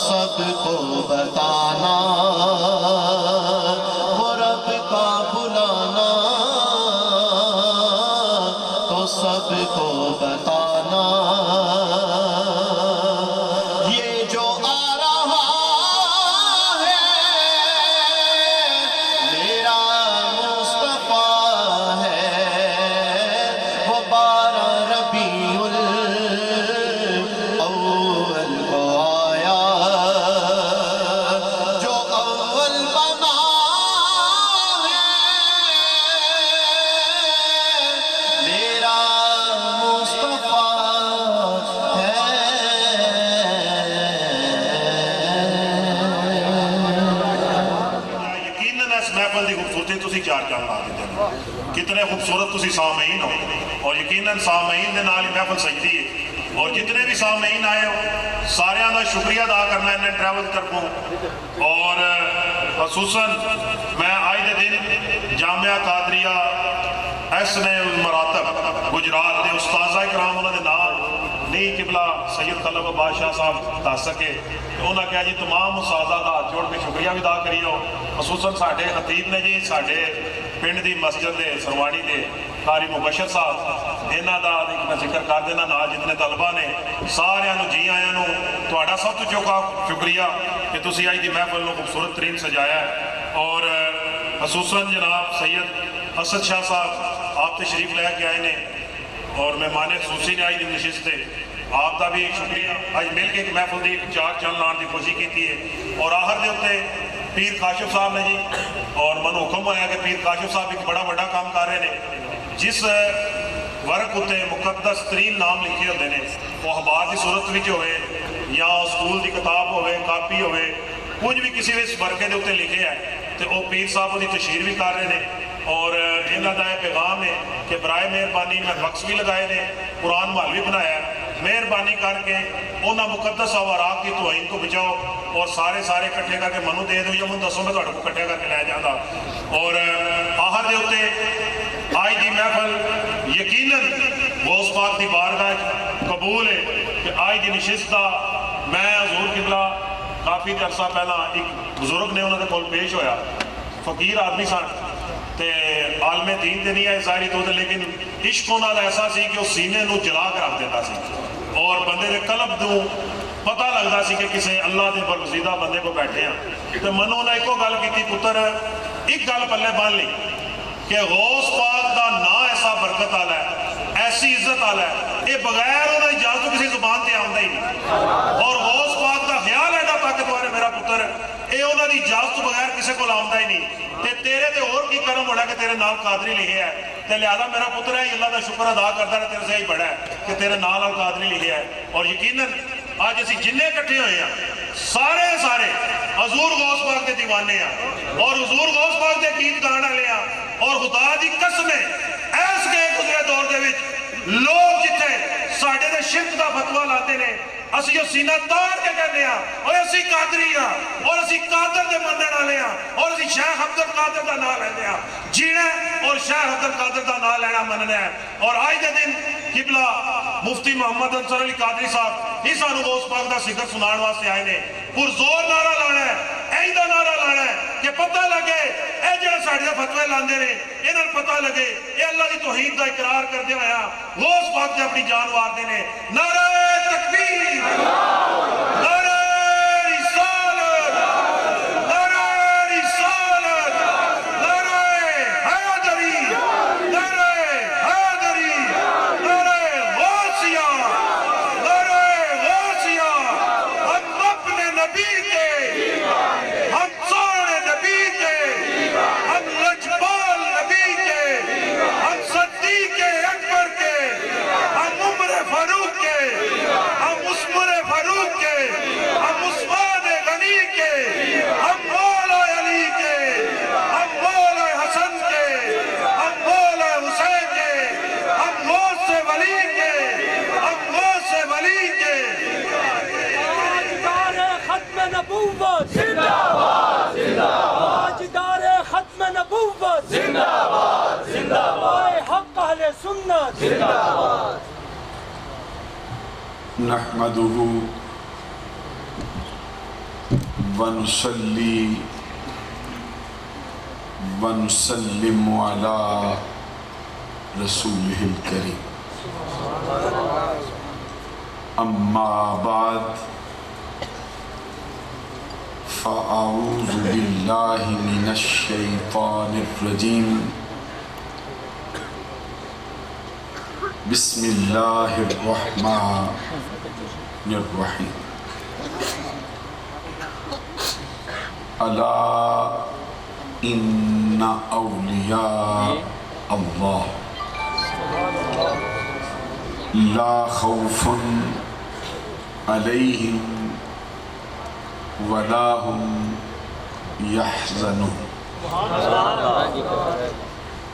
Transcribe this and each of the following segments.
سب کو بتانا، وہ رب کا بلانا تو سب کو بتانا۔ یہ جو آ رہا ہے میرا مصطفیٰ ہے، وہ 12 ربیع الاول کو آیا، جو اول بنا ہے میرا مصطفیٰ ہے۔ یقیناً اس محفل کی خوبصورتی تسی چار چاند لا دیتے ہیں، کتنے خوبصورت تسی سامعین ہو، اور یقیناً سامعین دے نال ہی محفل سجدی ہے، اور جتنے بھی سامعین آئے ہو سارے دا شکریہ ادا کرنا انہیں ٹریول کی طرفوں، اور خصوصاً میں آج دے دن جامعہ قادریہ ایسنے مراتب گجرات دے استاذہ کرام انہوں نے نام نہیں قبلہ سید طلب بادشاہ صاحب دس سکے، تو انہوں نے کہا جی تمام استاذہ دا ہاتھ جوڑ کے شکریہ بھی ادا کریو، خصوصاً ساڈے خطیب نے جی ساڈے پنڈ دی مسجد دے سرواڑی دے قاری مبشر صاحب، انہاں دا میں ذکر کر دینا نال جتنے طلبہ نے سارے جی آیاں نو تہاڈا سب تو چوکا شکریہ کہ تسی آج دی محفل نو خوبصورت ترین سجایا ہے، اور خصوصاً جناب سید اسد شاہ صاحب آپ تشریف لے کے آئے نے، اور مہمان خصوصی نے آج دی نشست ہے، آپ کا بھی شکریہ آج مل کے ایک محفل دی چار چند لان دی کوشش کی ہے، اور آخر دے ہوتے پیر کاشف صاحب نے جی، اور منو حکم ہوا کہ پیر کاشف صاحب ایک بڑا بڑا کام کر رہے ہیں، جس ورق ہوتے مقدس ترین نام لکھے ہوتے ہیں وہ اخبار کی صورت بھی ہوئے یا سکول کی کتاب ہوئے کاپی ہوئے کچھ بھی کسی بھی ورقے کے اتنے لکھے ہے تو وہ پیر صاحب کی تشہیر بھی کر رہے ہیں، اور انہوں کا یہ پیغام ہے کہ برائے مہربانی میں بخش بھی لگائے نے، قرآن محل بھی بنایا ہے، مہربانی کر کے انہوں مقدس اوراق کی توہین کو بچاؤ، اور سارے کٹھے کر کے منو دے دو یا من دسو میں تھوڑے کو کٹھے کر کے لے جانا، اور آخر دے ہوتے آج دی محفل یقیناً غوث پاک دی بارگاہ قبول ہے کہ آج دی نشست دا میں حضور قبلہ کافی عرصہ پہلا ایک بزرگ نے انہوں نے کول پیش ہویا، فقیر آدمی سن تے عالم دین تے نہیں ہے ظاہری تو لیکن عشق انہوں نے ایسا سی کہ وہ سینے نو جلا کر رکھ دیتا سی، اور بندے دے قلب نو پتہ لگتا سی کہ کسی اللہ دے برگزیدہ بندے کو بیٹھے ہیں، تو منو نے ایک گل کی پتر ایک گل پلے بن لی کہ غوث پاک دا نا ایسا برکت والا ہے، ایسی عزت والا ہے، یہ بغیر انہیں اجازت کسی زبان تے آمدہ ہی نہیں، اور غوث پاک دا خیال ایڈا طاقتور ہے میرا پتر، یہ انہوں نے اجازت بغیر کسی کو آمدہ ہی نہیں، تے تیرے تے اور کی کرم ہونا کہ تیرے نال قادری لکھے ہے، تے لہذا میرا پتر ہے اللہ دا شکر ادا کرتا ہے تیرے سے ہی بڑا ہے کہ تیرے نال قادری لکھے ہے، اور یقیناً آج اسی جننے کٹھے ہوئے ہیں سارے حضور غوث پاک کے دیوانے ہیں، اور حضور غوث پاک کے گیت گانا لے ہیں، اور خدا دی قسم ہے ایس کے گزرے دور دے وچ لوگ جتنے ساڑھے دے شرک دا فتوہ لاتے نے اسی جو سینہ تار کے کہنے ہیں، اور اسی قادری ہیں، اور اسی قادر دے مننے نالے ہیں، اور اسی شیخ عبدالقادر دا نام لینے ہیں، جینے اور شیخ عبدالقادر دا نام لینا مننے ہیں، اور آج دے دن قبلہ مفتی محمد انصر علی قادری صاحب ہی سانو غوث پاک دا ذکر سنان واسطے آئے نے، پرزور نعرہ لانا ہے، ایندہ نعرہ لانا ہے کہ پتہ لگے اے جڑے ساڑھے دے فتوے لاندے نے انہاں پتہ لگے اے اللہ دی توحید دا اقرار کر دے آیا غوث پاک دے اپنی جان وار دے نے، نعرہ تکبیر، نعرہ رسالت، نعرہ رسالت، نعرہ حیدری، نعرہ حیدری، نعرہ غوثیہ، نعرہ غوثیہ، ہم اپنے نبی کے، ہم سارے نبی کے، ہم لجپال نبی کے، ہم صدیق اکبر کے، ہم عمر فاروق کے، ہم عثمان فاروق کے، ہم عثمان غنی کے، ہم مولا علی کے، ہم مولا حسن کے، ہم مولا حسین کے، ہم غوث ولی کے، ہم غوث ولی کے۔ تاجدار ختم نبوت زندہ باد، زندہ باد، تاجدار ختم نبوت زندہ باد، زندہ باد، حق اہل سنت زندہ باد۔ نحمده ونصلي ونسلم على رسوله الكريم أما بعد فأعوذ بالله من الشيطان الرجيم بسم الله الرحمن الرحيم ألا إن أولياء الله لا خوف عليهم ولا هم يحزنون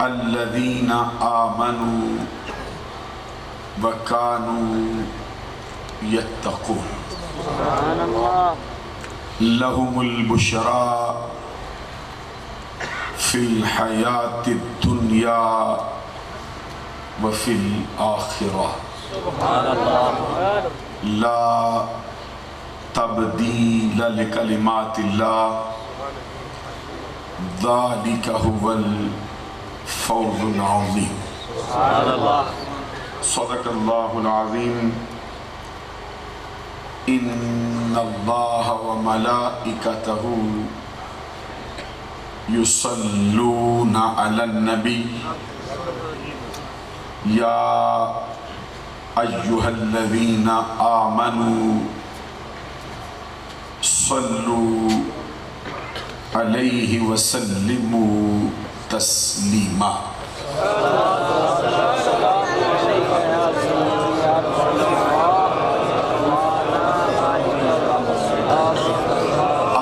الذين آمنوا وكانوا يتقون لهم البشرى في الحياة الدنيا وفي الآخرة لا تبديل لكلمات الله ذلك هو الفوز العظيم صدق الله العظيم إن الله وملائكته يصلون على النبي يا أيها الذين آمنوا صلوا عليه وسلموا تسليما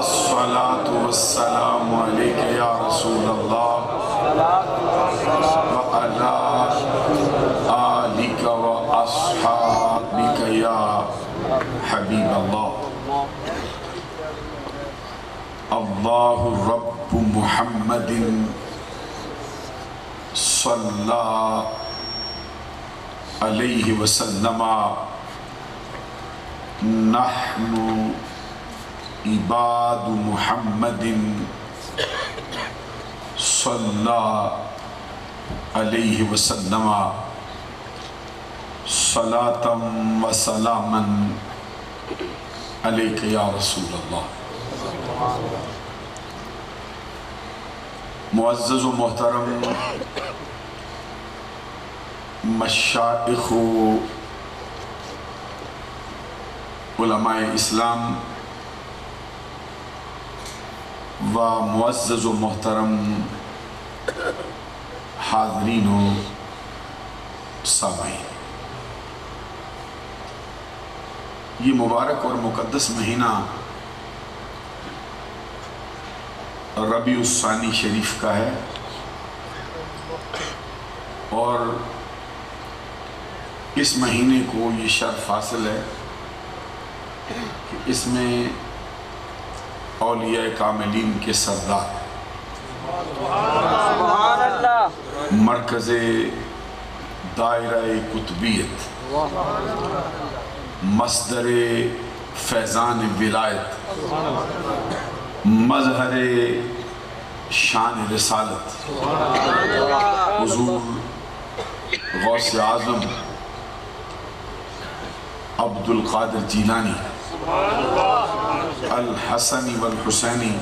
الصلاة والسلام عليك يا رسول الله وعلى آلك وأصحابك يا حبيب الله الله رب محمد صلى عليه وسلم نحن عباد محمد صلى عليه وسلم صلاة وسلاما عليك يا رسول الله معزز و محترم مشائخ و علماء اسلام و معزز و محترم حاضرین و سامعین، یہ مبارک اور مقدس مہینہ ربیع الثانی شریف کا ہے، اور اس مہینے کو یہ شرف حاصل ہے کہ اس میں اولیاء کاملین کے سردار مرکز دائرہ قطبیت، مصدر فیضان ولایت، مظہر شان رسالت حضور غوث اعظم عبد القادر جیلانی الحسنی والحسینی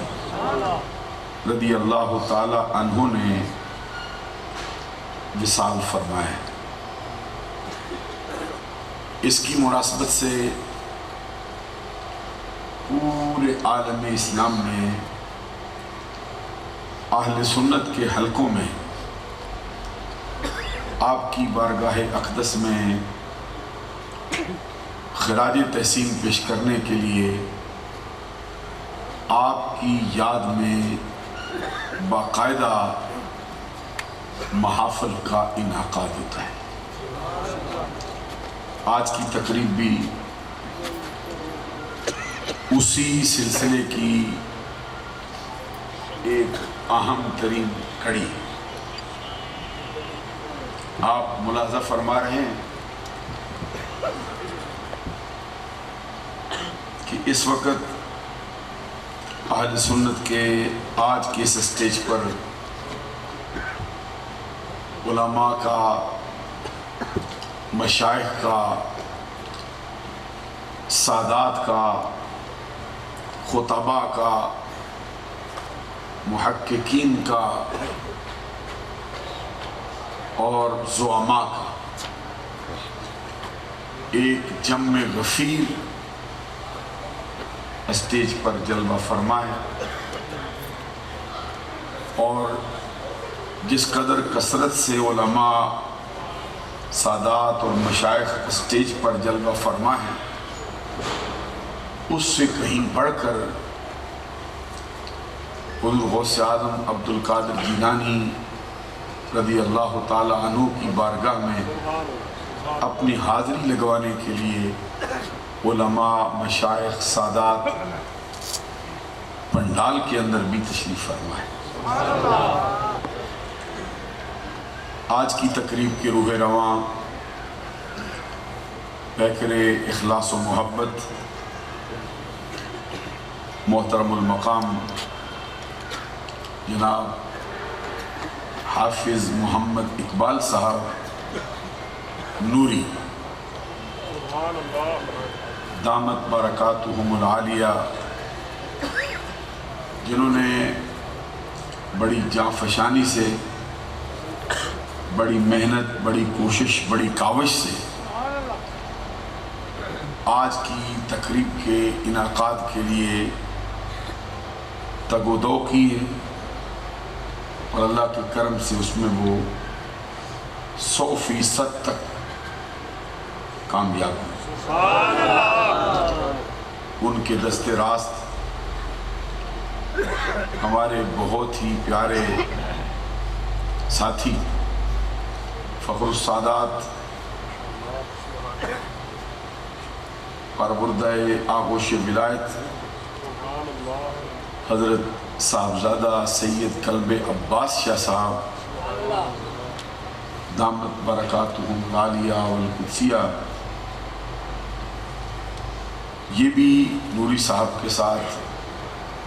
رضی اللہ تعالی عنہ نے وصال فرمایا۔ اس کی مناسبت سے پورے عالم اسلام میں اہل سنت کے حلقوں میں آپ کی بارگاہ اقدس میں خراج تحسین پیش کرنے کے لیے آپ کی یاد میں باقاعدہ محافل کا انعقاد ہوتا ہے۔ آج کی تقریب بھی اسی سلسلے کی ایک اہم ترین کڑی۔ آپ ملاحظہ فرما رہے ہیں کہ اس وقت اہل سنت کے آج کے اس اسٹیج پر علماء کا، مشائخ کا، سادات کا، خطباء کا، محققین کا اور زعماء کا ایک جمع غفیر اسٹیج پر جلوہ فرما ہے، اور جس قدر کثرت سے علماء، سادات اور مشائخ اسٹیج پر جلوہ فرما ہے، اس سے کہیں بڑھ کر حضور غوث اعظم عبد القادر جیلانی رضی اللہ تعالی عنہ کی بارگاہ میں اپنی حاضری لگوانے کے لیے علماء، مشائخ، سادات پنڈال کے اندر بھی تشریف فرما ہے۔ آج کی تقریب کی روح رواں پیکر اخلاص و محبت محترم المقام جناب حافظ محمد اقبال صاحب نوری دامت برکاتہم العالیہ، جنہوں نے بڑی جانفشانی سے، بڑی محنت، بڑی کوشش، بڑی کاوش سے آج کی تقریب کے انعقاد کے لیے تگ و دو کی ہے، اور اللہ کے کرم سے اس میں وہ 100% تک کامیاب ہوئے۔ ان کے دست راست ہمارے بہت ہی پیارے ساتھی فخر السادات پروردہ آغوش ولایت حضرت صاحبزادہ سید کلب عباس شاہ صاحب دامت برکاتہم العالیہ والقدسیہ، یہ بھی نوری صاحب کے ساتھ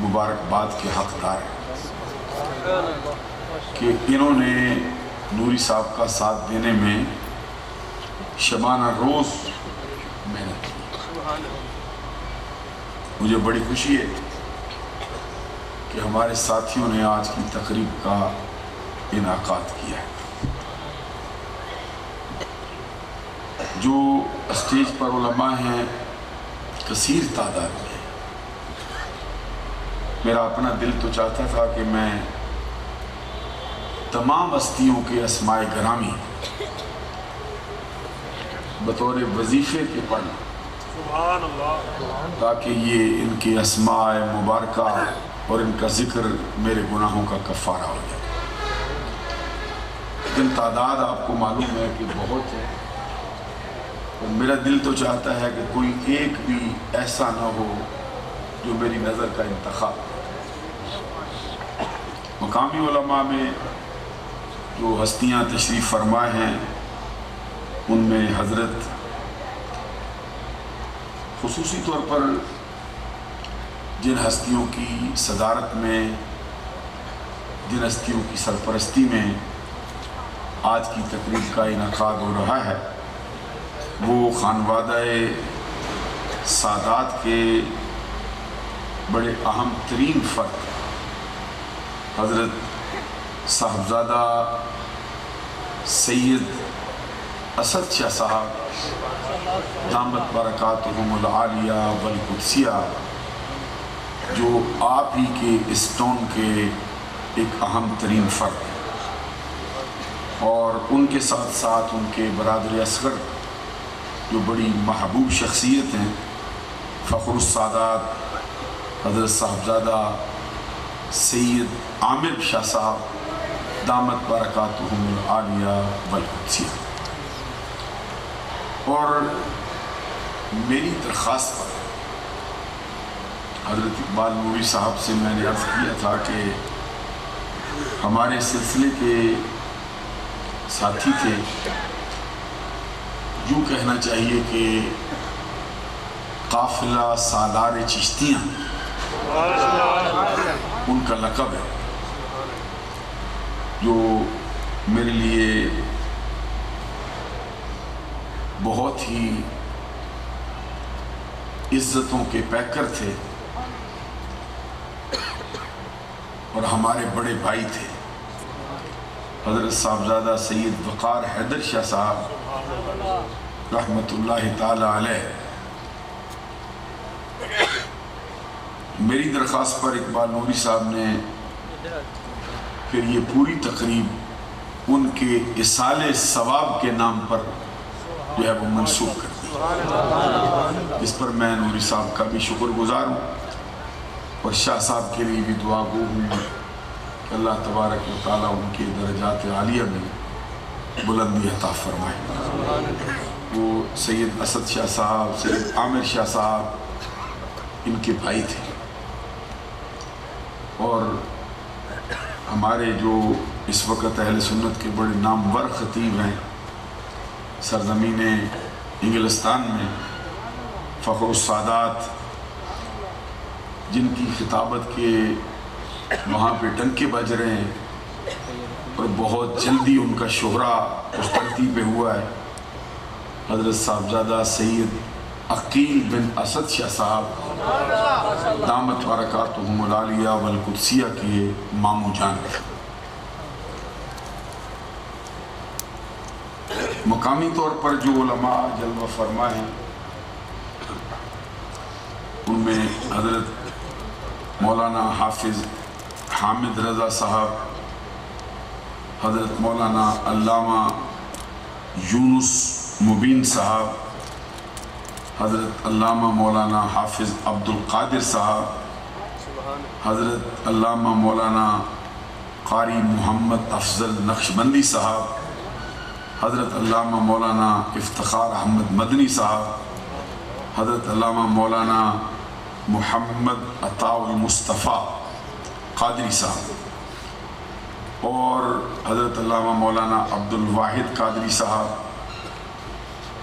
مبارکباد کے حقدار ہیں کہ انہوں نے نوری صاحب کا ساتھ دینے میں شبانہ روز محنت کی۔ مجھے بڑی خوشی ہے کہ ہمارے ساتھیوں نے آج کی تقریب کا انعقاد کیا ہے۔ جو اسٹیج پر علماء ہیں کثیر تعداد میں، میرا اپنا دل تو چاہتا تھا کہ میں تمام ہستیوں کے اسماء گرامی بطور وظیفے کے پڑھنا، تاکہ یہ ان کے اسماء مبارکہ اور ان کا ذکر میرے گناہوں کا کفارہ ہو جائے۔ لیکن تعداد آپ کو معلوم ہے کہ بہت ہے، اور میرا دل تو چاہتا ہے کہ کوئی ایک بھی ایسا نہ ہو جو میری نظر کا انتخاب۔ مقامی علماء میں جو ہستیاں تشریف فرما ہیں، ان میں حضرت خصوصی طور پر جن ہستیوں کی صدارت میں، جن ہستیوں کی سرپرستی میں آج کی تقریب کا انعقاد ہو رہا ہے، وہ خانوادہ سادات کے بڑے اہم ترین فرد حضرت صاحبزادہ سید اسد شاہ صاحب دامت برکاتہم العالیہ والقدسیہ، جو آپ ہی کے اس ٹون کے ایک اہم ترین فرد ہیں، اور ان کے ساتھ ساتھ ان کے برادر اصغر جو بڑی محبوب شخصیت ہیں، فخر السادات حضرت صاحبزادہ سید عامر شاہ صاحب دامت برکاتہم العالیہ والقدسیہ۔ اور میری درخواست پر حضرت اقبال نوری صاحب سے میں نے عرض کیا تھا کہ ہمارے سلسلے کے ساتھی تھے، یوں کہنا چاہیے کہ قافلہ سالار چشتیاں ان کا لقب ہے جو میرے لیے بہت ہی عزتوں کے پیکر تھے اور ہمارے بڑے بھائی تھے. حضرت صاحبزادہ سید وقار حیدر شاہ صاحب رحمۃ اللہ تعالی علیہ. میری درخواست پر اقبال نوری صاحب نے پھر یہ پوری تقریب ان کے اصال ثواب کے نام پر جو ہے وہ منسوخ کر دی. اس پر میں نوری صاحب کا بھی شکر گزار ہوں اور شاہ صاحب کے لیے بھی دعا گو ہوں کہ اللہ تبارک و تعالیٰ ان کے درجات عالیہ میں بلندی عطا فرمائے. وہ سید اسد شاہ صاحب، سید عامر شاہ صاحب ان کے بھائی تھے اور ہمارے جو اس وقت اہل سنت کے بڑے نامور خطیب ہیں سرزمین انگلستان میں، فخر السادات، جن کی خطابت کے وہاں پہ ڈنکے بج رہے ہیں اور بہت جلدی ان کا شہرہ اس دھرتی پہ ہوا ہے، حضرت صاحبزادہ سید عقیل بن اسد شاہ صاحب دامت برکاتہم العالیہ والقدسیہ کے ماموں جان. مقامی طور پر جو علماء جلوہ فرما ہیں ان میں حضرت مولانا حافظ حامد رضا صاحب، حضرت مولانا علامہ یونس مبین صاحب، حضرت علامہ مولانا حافظ عبد القادر صاحب، حضرت علامہ مولانا قاری محمد افضل نقشبندی صاحب، حضرت علامہ مولانا افتخار احمد مدنی صاحب، حضرت علامہ مولانا محمد عطاء المصطفیٰ قادری صاحب، اور حضرت علامہ مولانا عبد الواحد قادری صاحب،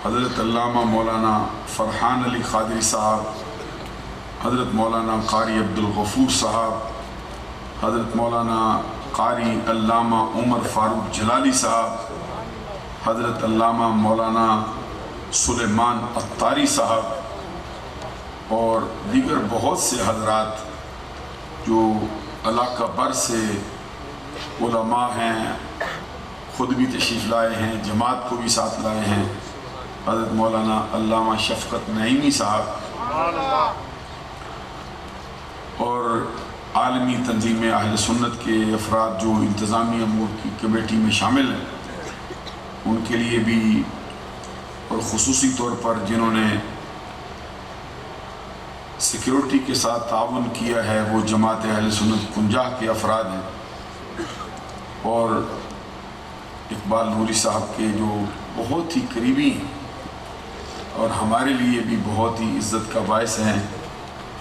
حضرت علامہ مولانا فرحان علی قادری صاحب، حضرت مولانا قاری عبد الغفور صاحب، حضرت مولانا قاری علامہ عمر فاروق جلالی صاحب، حضرت علامہ مولانا سلیمان عطاری صاحب اور دیگر بہت سے حضرات جو علاقہ بر سے علماء ہیں، خود بھی تشریف لائے ہیں، جماعت کو بھی ساتھ لائے ہیں. حضرت مولانا علامہ شفقت نعیمی صاحب اور عالمی تنظیم اہل سنت کے افراد جو انتظامی امور کی کمیٹی میں شامل ہیں، ان کے لیے بھی اور خصوصی طور پر جنہوں نے سیکیورٹی کے ساتھ تعاون کیا ہے وہ جماعت اہل سنت کنجاہ کے افراد ہیں اور اقبال نوری صاحب کے جو بہت ہی قریبی اور ہمارے لیے بھی بہت ہی عزت کا باعث ہیں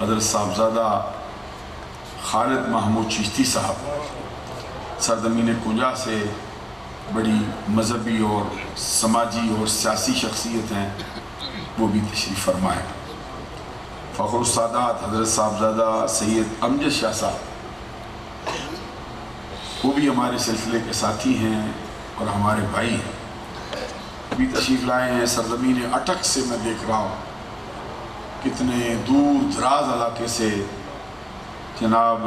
حضرت صاحبزادہ خالد محمود چشتی صاحب، سرزمین کنجاہ سے بڑی مذہبی اور سماجی اور سیاسی شخصیت ہیں، وہ بھی تشریف فرمائے. فخر السادات حضرت صاحبزادہ سید امجد شاہ صاحب، وہ بھی ہمارے سلسلے کے ساتھی ہیں اور ہمارے بھائی ہیں، بھی تشریف لائے ہیں. سرزمین اٹک سے میں دیکھ رہا ہوں کتنے دور دراز علاقے سے جناب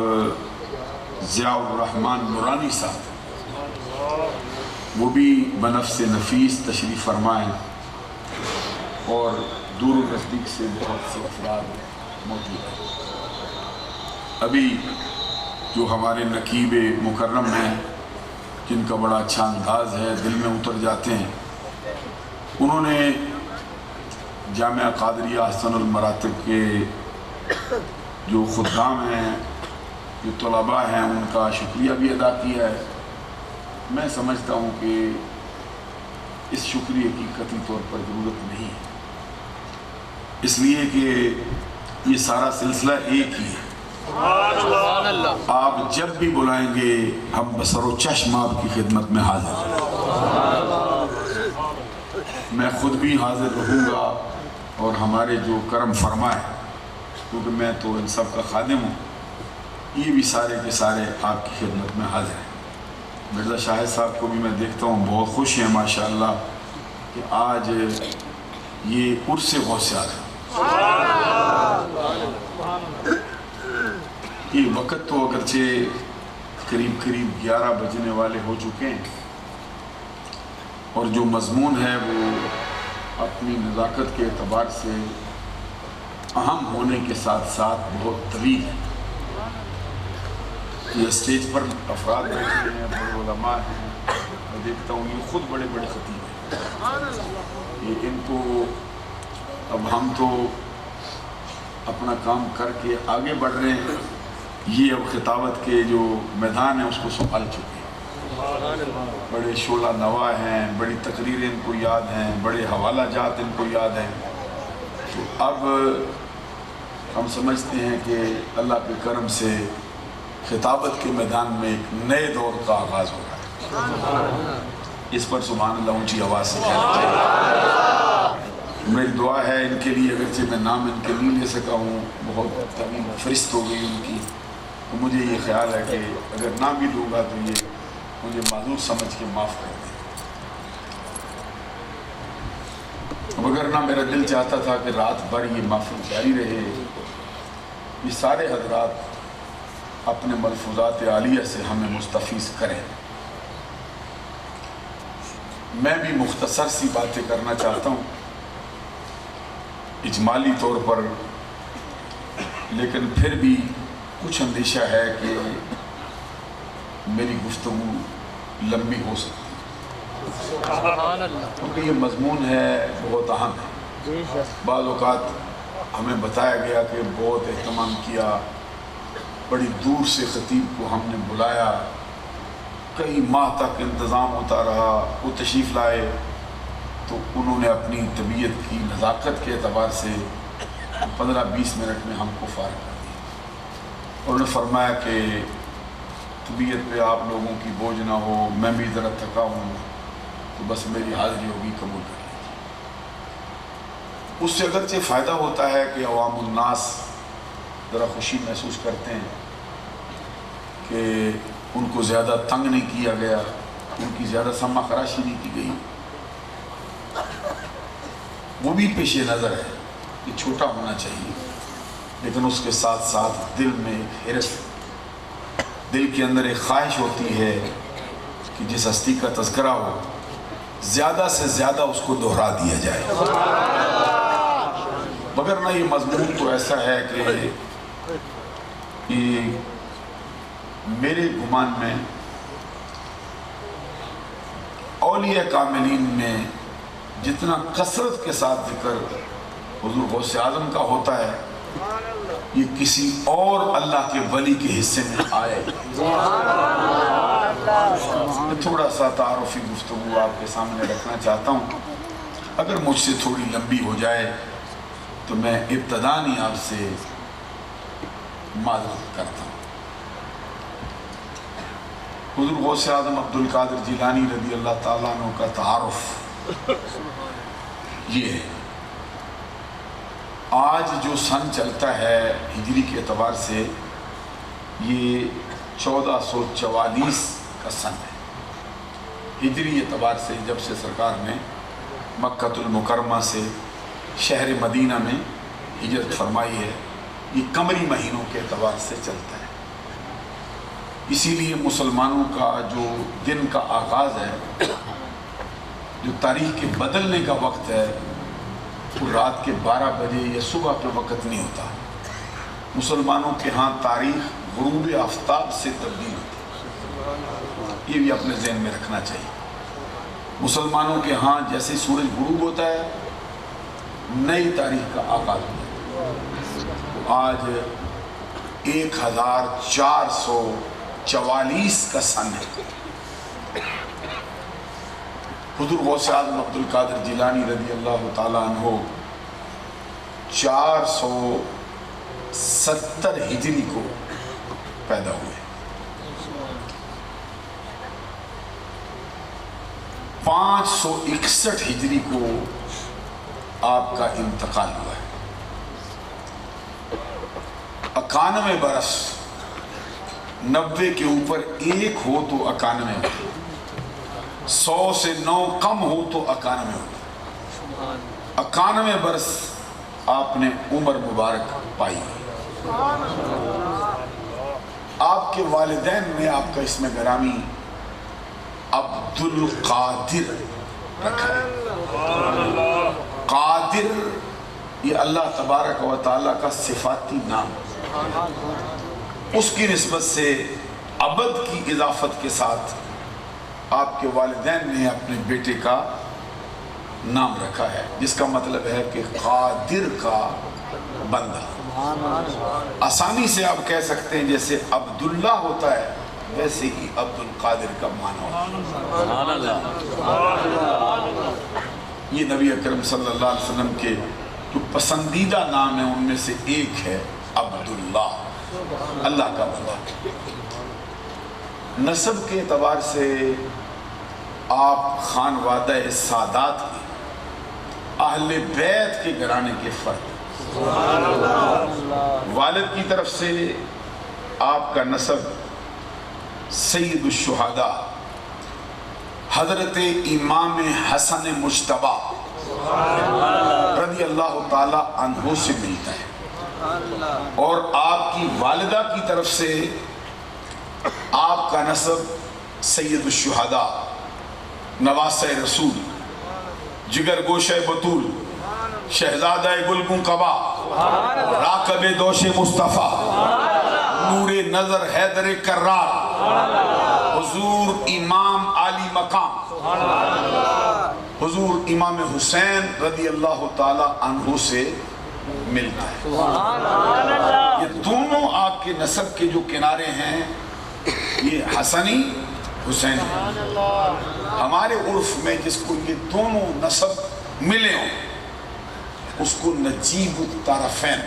ضیاء الرحمن نورانی صاحب، وہ بھی بنفس نفیس تشریف فرمائے اور دور و نزدیک سے بہت سے افراد موجود ہیں. ابھی جو ہمارے نقیب مکرم ہیں جن کا بڑا اچھا انداز ہے، دل میں اتر جاتے ہیں، انہوں نے جامعہ قادریہ احسن المراتب کے جو خدام ہیں، جو طلباء ہیں، ان کا شکریہ بھی ادا کیا ہے. میں سمجھتا ہوں کہ اس شکریہ کی قطعی طور پر ضرورت نہیں ہے، اس لیے کہ یہ سارا سلسلہ ایک ہی ہے. آپ جب بھی بلائیں گے ہم بسر و چشم آپ کی خدمت میں حاضر ہیں. میں خود بھی حاضر رہوں گا اور ہمارے جو کرم فرمائے کیونکہ میں تو ان سب کا خادم ہوں، یہ بھی سارے کے سارے آپ کی خدمت میں حاضر ہیں۔ مرزا شاہد صاحب کو بھی میں دیکھتا ہوں بہت خوش ہیں ماشاءاللہ کہ آج یہ عرس غوث اعظم، یہ وقت تو اگرچہ قریب 11 بجنے والے ہو چکے ہیں، اور جو مضمون ہے وہ اپنی نزاکت کے اعتبار سے اہم ہونے کے ساتھ ساتھ بہت طویل ہے۔ یہ اسٹیج پر افراد بیٹھے ہیں، بڑے علماء ہیں، میں دیکھتا ہوں یہ خود بڑے بڑے خطیب ہیں، یہ ان کو اب ہم تو اپنا کام کر کے آگے بڑھ رہے ہیں، یہ اب خطابت کے جو میدان ہے اس کو سنبھال چکے ہیں، بڑے شعلہ نوا ہیں، بڑی تقریریں ان کو یاد ہیں، بڑے حوالہ جات ان کو یاد ہیں۔ تو اب ہم سمجھتے ہیں کہ اللہ کے کرم سے خطابت کے میدان میں ایک نئے دور کا آغاز ہو رہا ہے، اس پر سبحان اللہ اونچی آواز سے کہنا چاہیے۔ میری دعا ہے ان کے لیے، اگرچہ میں نام ان کے نہیں لے سکا ہوں، بہت طویل فہرست ہو گئی ان کی، تو مجھے یہ خیال ہے کہ اگر نام بھی لوں گا تو یہ مجھے معذور سمجھ کے معاف کر دیں۔ اب اگر نہ میرا دل چاہتا تھا کہ رات بھر یہ محفل جاری رہے، یہ سارے حضرات اپنے ملفوظات عالیہ سے ہمیں مستفیض کریں۔ میں بھی مختصر سی باتیں کرنا چاہتا ہوں اجمالی طور پر، لیکن پھر بھی کچھ اندیشہ ہے کہ میری گفتگو لمبی ہو سکتی ہے، کیونکہ یہ مضمون ہے بہت اہم ہے۔ بعض اوقات ہمیں بتایا گیا کہ بہت اہتمام کیا، بڑی دور سے خطیب کو ہم نے بلایا، کئی ماہ تک انتظام ہوتا رہا، وہ تشریف لائے تو انہوں نے اپنی طبیعت کی نزاکت کے اعتبار سے 15-20 منٹ میں ہم کو فارغ کر دیا۔ انہوں نے فرمایا کہ طبیعت پہ آپ لوگوں کی بوجھ نہ ہو، میں بھی ذرا تھکا ہوں، تو بس میری حاضری ہوگی، قبول کر لیجیے۔ اس سے اگرچہ فائدہ ہوتا ہے کہ عوام الناس ذرا خوشی محسوس کرتے ہیں کہ ان کو زیادہ تنگ نہیں کیا گیا، ان کی زیادہ سمع خراشی نہیں کی گئی، وہ بھی پیش نظر ہے کہ چھوٹا ہونا چاہیے، لیکن اس کے ساتھ ساتھ دل میں ایک حرص، دل کے اندر ایک خواہش ہوتی ہے کہ جس ہستی کا تذکرہ ہو زیادہ سے زیادہ اس کو دہرا دیا جائے، مگر نہ یہ مضمون تو ایسا ہے کہ میرے گمان میں اولیاء کاملین میں جتنا کثرت کے ساتھ ذکر حضور غوث اعظم کا ہوتا ہے، یہ کسی اور اللہ کے ولی کے حصے میں آئے۔ میں تھوڑا سا تعارفی گفتگو آپ کے سامنے رکھنا چاہتا ہوں، اگر مجھ سے تھوڑی لمبی ہو جائے تو میں ابتداً ہی آپ سے معذرت کرتا ہوں۔ حضور غوث اعظم عبدالقادر جیلانی رضی اللہ تعالیٰ عنہ کا تعارف یہ ہے۔ آج جو سن چلتا ہے ہجری کے اعتبار سے، یہ 1444 کا سن ہے ہجری اعتبار سے، جب سے سرکار نے مکہ المکرمہ سے شہر مدینہ میں ہجرت فرمائی ہے، یہ قمری مہینوں کے اعتبار سے چلتا ہے۔ اسی لیے مسلمانوں کا جو دن کا آغاز ہے، جو تاریخ کے بدلنے کا وقت ہے، وہ رات کے 12 بجے یا صبح کے وقت نہیں ہوتا۔ مسلمانوں کے ہاں تاریخ غروب آفتاب سے تبدیل ہوتی ہے، یہ بھی اپنے ذہن میں رکھنا چاہیے۔ مسلمانوں کے ہاں جیسے سورج غروب ہوتا ہے، نئی تاریخ کا آغاز ہوتا ہے۔ آج 1444 کا سن ہے۔ حضور غوث اعظم عبدالقادر جیلانی رضی اللہ تعالیٰ عنہ 470 ہجری کو پیدا ہوئے، 561 ہجری کو آپ کا انتقال ہوا ہے۔ 91 برس 90 کے اوپر 1 ہو تو 91 ہوتا، 100 سے 9 کم ہو تو 91 ہوتا۔ 91 برس آپ نے عمر مبارک پائی۔ آپ کے والدین نے آپ کا اسم گرامی عبد القادر رکھا ہے۔ قادر یہ اللہ تبارک و تعالیٰ کا صفاتی نام، اس کی نسبت سے عبد کی اضافت کے ساتھ آپ کے والدین نے اپنے بیٹے کا نام رکھا ہے، جس کا مطلب ہے کہ قادر کا بندہ۔ آسانی سے آپ کہہ سکتے ہیں جیسے عبداللہ ہوتا ہے ویسے ہی عبد القادر کا معنی ہوتا ہے۔ یہ نبی اکرم صلی اللہ علیہ وسلم کے جو پسندیدہ نام ہیں ان میں سے ایک ہے عبداللہ، اللہ کا بندہ۔ نسب کے اعتبار سے آپ خانوادہ سادات کے اہل بیت کے گھرانے کے فرد، والد کی طرف سے آپ کا نسب سید الشہداء حضرت امام حسن مجتبی رضی اللہ تعالی عنہ سے ملتا ہے، اور آپ کی والدہ کی طرف سے آپ کا نسب سید الشہداء نواسہ رسول جگر گوشہ بطول شہزادہ گلگوں قبا راکب دوش مصطفیٰ نور نظر حیدر کرار حضور امام علی مقام حضور امام حسین رضی اللہ تعالی عنہ سے ملتا ہے۔ یہ دونوں آپ کے نسب کے جو کنارے ہیں یہ حسنی حسینی، ہمارے عرف میں جس کو یہ دونوں نسب ملے ہوں اس کو نجیب الطرفین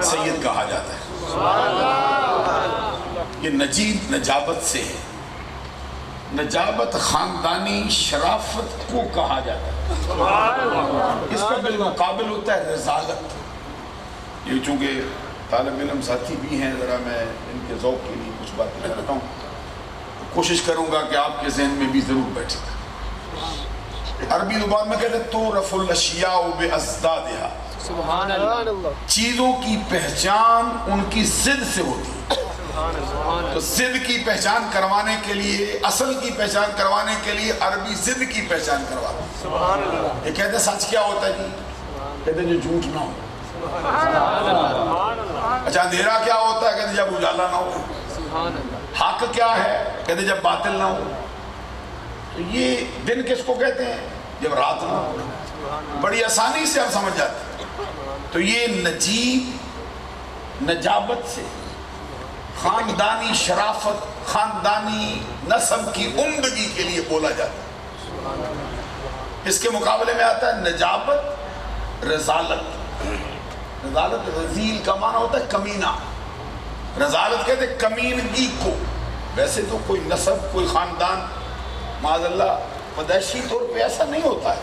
سید کہا جاتا ہے۔ یہ نجیب نجابت سے ہے، نجابت خاندانی شرافت کو کہا جاتا ہے، اس کا بالمقابل ہوتا ہے رضالت۔ یہ چونکہ طالب علم ساتھی بھی ہیں، ذرا میں ان کے ذوق کے لیے کچھ باتیں کرتا ہوں، کوشش کروں گا کہ آپ کے ذہن میں بھی ضرور بیٹھے۔ عربی زبان میں کہتے ہیں تعرف الاشیاء بازدادها، چیزوں کی پہچان ان کی ضد سے ہوتی ہے۔ تو ضد کی پہچان کروانے کے لیے، اصل کی پہچان کروانے کے لیے عربی ضد کی پہچان کرواتے ہیں۔ یہ کہتے ہیں سچ کیا ہوتا ہے جی؟ کہتے ہیں جو جھوٹ نہ ہو۔ اچھا اندھیرا کیا ہوتا ہے؟ کہتے ہیں جب اجالا نہ ہو۔ حق کیا ہے؟ کہتے ہیں جب باطل نہ ہو۔ تو یہ دن کس کو کہتے ہیں؟ جب رات نہ ہو۔ بڑی آسانی سے آپ سمجھ جاتے ہیں۔ تو یہ نجیب نجابت سے خاندانی شرافت، خاندانی نسب کی عمدگی کے لیے بولا جاتا ہے۔ اس کے مقابلے میں آتا ہے نجابت رضالت۔ رضالت رزیل کا معنی ہوتا ہے کمینہ، رضالت کہتے ہیں کمینگی کو۔ ویسے تو کوئی نسب، کوئی خاندان معاذ اللہ پیدائشی طور پہ ایسا نہیں ہوتا ہے،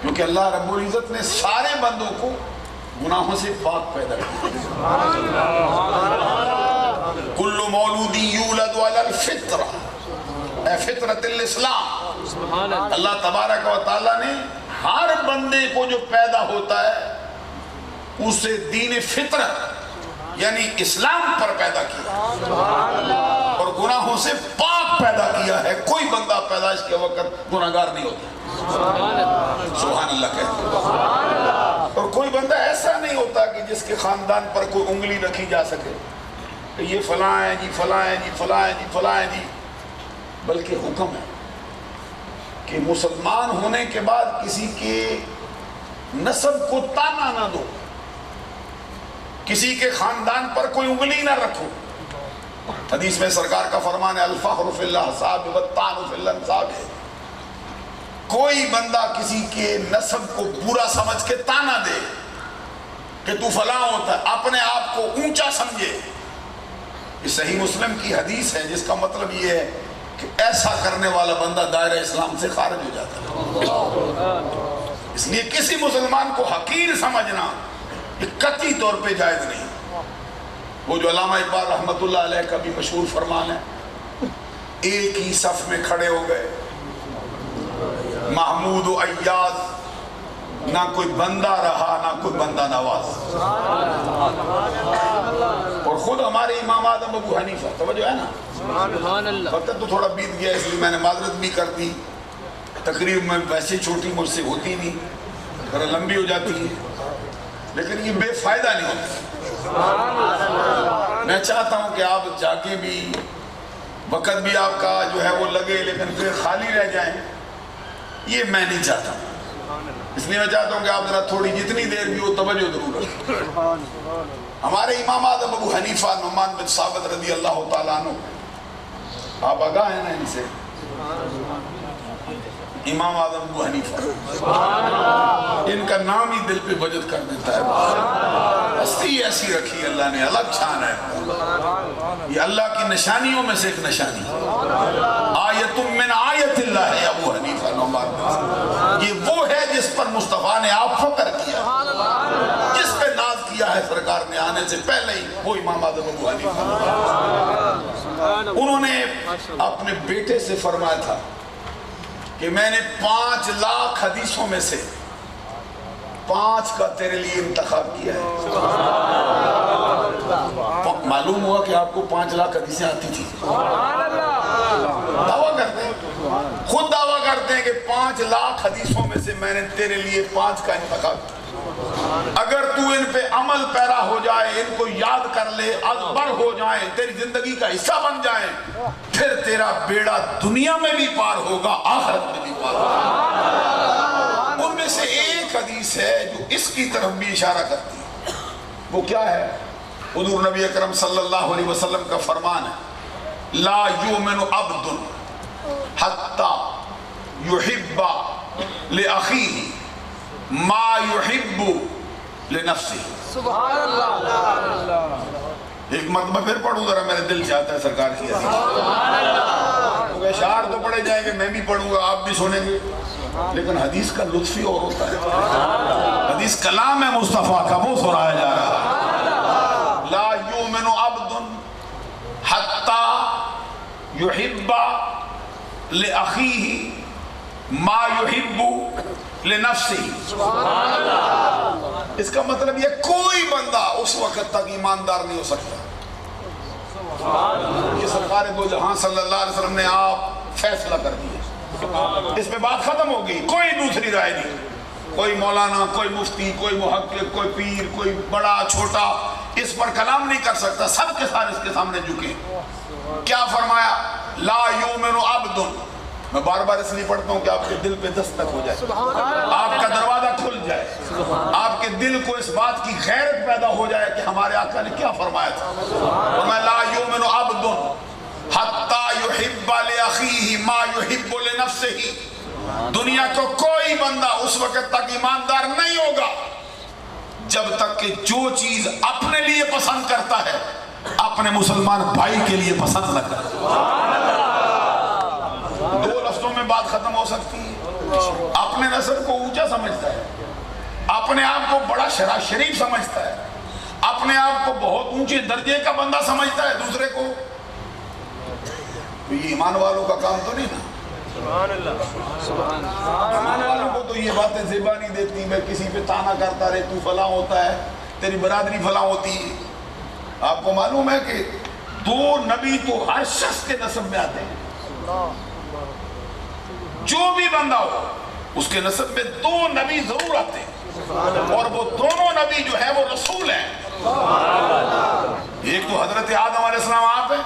کیونکہ اللہ رب العزت نے سارے بندوں کو گناہوں سے پاک پیدا کیا۔ کل مولود یولد علی الفطرہ، اے فطرت الاسلام۔ اللہ تبارک و تعالیٰ نے ہر بندے کو جو پیدا ہوتا ہے اسے دین فطرت یعنی اسلام پر پیدا کیا اور گناہوں سے پاک پیدا کیا ہے۔ کوئی بندہ پیدائش کے وقت گناہگار نہیں ہوتا، سبحان اللہ کہتے ہیں۔ اور کوئی بندہ ایسا نہیں ہوتا کہ جس کے خاندان پر کوئی انگلی رکھی جا سکے کہ یہ فلاں ہے جی، فلاں ہے جی، فلاں ہے جی، فلاں ہے جی، بلکہ حکم ہے کہ مسلمان ہونے کے بعد کسی کے نسب کو تانا نہ دو، کسی کے خاندان پر کوئی انگلی نہ رکھو۔ حدیث میں سرکار کا فرمان ہے الفخر فی الاحساب والطعن فی الانساب ہے، کوئی بندہ کسی کے نسب کو برا سمجھ کے تانا دے کہ تو فلاں ہوتا ہے، اپنے آپ کو اونچا سمجھے، یہ صحیح مسلم کی حدیث ہے، جس کا مطلب یہ ہے کہ ایسا کرنے والا بندہ دائرہ اسلام سے خارج ہو جاتا ہے۔ اس لیے کسی مسلمان کو حقیر سمجھنا یہ قطعی طور پہ جائز نہیں۔ وہ جو علامہ اقبال رحمۃ اللہ علیہ کا بھی مشہور فرمان ہے، ایک ہی صف میں کھڑے ہو گئے محمود و ایاز، نہ کوئی بندہ رہا نہ کوئی بندہ نواز۔ اور خود ہمارے امام اعظم ابو حنیفہ، توجہ ہے نا، وقت تو تھوڑا بیت گیا اس لیے میں نے معذرت بھی کر دی، تقریر میں ویسے چھوٹی مجھ سے ہوتی نہیں، ذرا لمبی ہو جاتی ہے، لیکن یہ بے فائدہ نہیں ہوتا۔ میں چاہتا ہوں کہ آپ جا کے بھی وقت بھی آپ کا جو ہے وہ لگے لیکن پھر خالی رہ جائیں، یہ میں نہیں چاہتا ہوں۔ اس لیے میں چاہتا ہوں کہ آپ ذرا تھوڑی جتنی دیر بھی ہو توجہ ضرور رکھیں۔ ہمارے امام اعظم ابو حنیفہ نعمان بن ثابت رضی اللہ تعالیٰ عنہ، آپ آگاہ ہیں نا ان سے؟ امام اعظم ابو حنیفہ، ان کا نام ہی دل پہ وجد کر دیتا ہے۔ ہستی ایسی رکھی اللہ نے، الگ شان ہے، یہ اللہ کی نشانیوں میں سے ایک نشانی ہے۔ آیت من آیت اللہ ہے ابو حنیفہ نعمان بن ثابت، یہ وہ ہے جس پر مصطفیٰ نے آپ فخر کیا، جس پہ ناز کیا ہے سرکار نے آنے سے پہلے ہی، وہ امام اعظم ابو حنیفہ۔ انہوں نے اپنے بیٹے سے فرمایا تھا کہ میں نے 5 لاکھ حدیثوں میں سے 5 کا تیرے لیے انتخاب کیا ہے۔ معلوم ہوا کہ آپ کو 5 لاکھ حدیثیں آتی تھی۔ دعویٰ کرتے ہیں، خود دعویٰ کرتے ہیں کہ 5 لاکھ حدیثوں میں سے میں نے تیرے لیے 5 کا انتخاب کیا۔ اگر تو ان پہ عمل پیرا ہو جائے، ان کو یاد کر لے، ازبر ہو جائیں، تیری زندگی کا حصہ بن جائیں، پھر تیرا بیڑا دنیا میں بھی پار ہوگا، آخرت میں بھی پار ہوگا۔ ان میں سے ایک حدیث ہے جو اس کی طرف بھی اشارہ کرتی ہے، وہ کیا ہے؟ حضور نبی اکرم صلی اللہ علیہ وسلم کا فرمان ہے، لا یؤمن عبد حتی یحب لأخیہ ما یحب لنفسہ۔ سبحان اللہ۔ ایک مرتبہ پھر پڑھوں ذرا، میرے دل چاہتا ہے سرکار کی اشعار تو پڑھے جائیں گے، میں بھی پڑھوں گا، آپ بھی سنیں گے، لیکن حدیث کا لطف ہی اور ہوتا ہے۔ حدیث کلام ہے مصطفیٰ کا، وہ سنایا جا رہا ہے۔ لا یؤمن عبد حتی یحب لأخیہ ما یحب لنفسہ۔ اس کا مطلب یہ کوئی بندہ اس وقت تک ایماندار نہیں ہو سکتا۔ یہ سرکار دو جہاں صلی اللہ علیہ وسلم نے آپ فیصلہ کر دیا، اس پہ بات ختم ہو گئی، کوئی دوسری رائے نہیں۔ کوئی مولانا، کوئی مفتی، کوئی محقق، کوئی پیر، کوئی بڑا چھوٹا اس پر کلام نہیں کر سکتا، سب کے سارے اس کے سامنے جھکے۔ کیا فرمایا؟ لا یؤمن عبد، میں بار بار اس لیے پڑھتا ہوں کہ آپ کے دل پہ دستک ہو جائے، آپ کا دروازہ کھل جائے، آپ کے دل کو اس بات کی غیرت پیدا ہو جائے کہ ہمارے آقا نے کیا فرمایا تھا۔ فرمایا لا یؤمن عبد حتی یحب لأخیہ ما یحب لنفسہ۔ دنیا کو کوئی بندہ اس وقت تک ایماندار نہیں ہوگا جب تک کہ جو چیز اپنے لیے پسند کرتا ہے اپنے مسلمان بھائی کے لیے پسند نہ کرے۔ دو لفظوں میں بات ختم ہو سکتی ہے۔ اپنے نسب کو اونچا سمجھتا ہے، اپنے آپ کو بڑا شریف سمجھتا ہے، اپنے آپ کو بہت اونچے درجے کا بندہ سمجھتا ہے، دوسرے کو یہ ایمان والوں کا کام تو نہیں نا۔ ایمان والوں کو تو یہ باتیں زیبا نہیں دیتی، میں کسی پہ تانا کرتا رہے، تو فلاں ہوتا ہے، تیری برادری فلاں ہوتی ہے۔ آپ کو معلوم ہے کہ 2 نبی تو ہر شخص کے نسب میں آتے ہیں، جو بھی بندہ ہو اس کے نسب میں 2 نبی ضرور آتے ہیں، اور وہ دونوں نبی جو ہے وہ رسول ہیں۔ ایک تو حضرت آدم علیہ السلام آپ ہیں،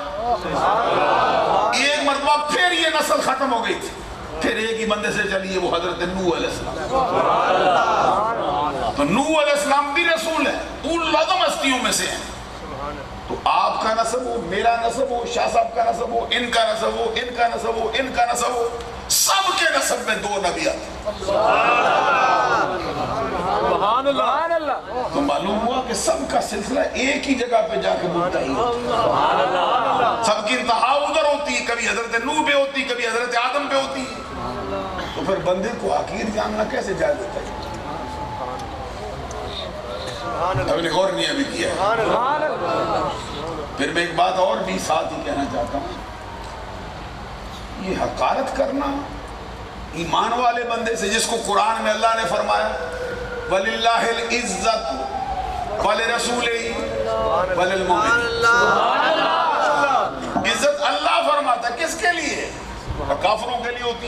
ایک مرتبہ پھر یہ نسل ختم ہو گئی تھی، پھر ایک ہی بندے سے چلی ہے، وہ حضرت نوح علیہ السلام۔ تو نوح علیہ السلام بھی رسول ہے، اول العزم ہستیوں میں سے ہیں۔ تو آپ کا نسب ہو، میرا نسب ہو، شاہ صاحب کا نسب ہو، ان کا نسب ہو، ان کا نسب ہو، ان کا نسب ہو، سب کے نسب میں 2 نبی آتے ہیں۔ تو معلوم ہوا کہ سب کا سلسلہ ایک ہی جگہ پہ جا کے ملتا ہی ہوتا، سب کی انتہا ادھر ہوتی ہے، کبھی حضرت نوح پہ ہوتی، کبھی حضرت آدم پہ ہوتی ہے۔ تو پھر بندے کو حقیر جاننا کیسے جا دیتا ہے؟ اب نے غور نہیں ابھی کیا ہے۔ پھر میں ایک بات اور بھی ساتھ ہی کہنا چاہتا ہوں، یہ حقارت کرنا ایمان والے بندے سے جس کو قرآن میں اللہ نے فرمایا وَلِلَّهِ الْعِزَّةُ وَلِرَسُولِهِ وَلِلْمُؤْمِنِينَ، عزت اللہ فرماتا ہے، کس کے لیے؟ کافروں کے لیے ہوتی،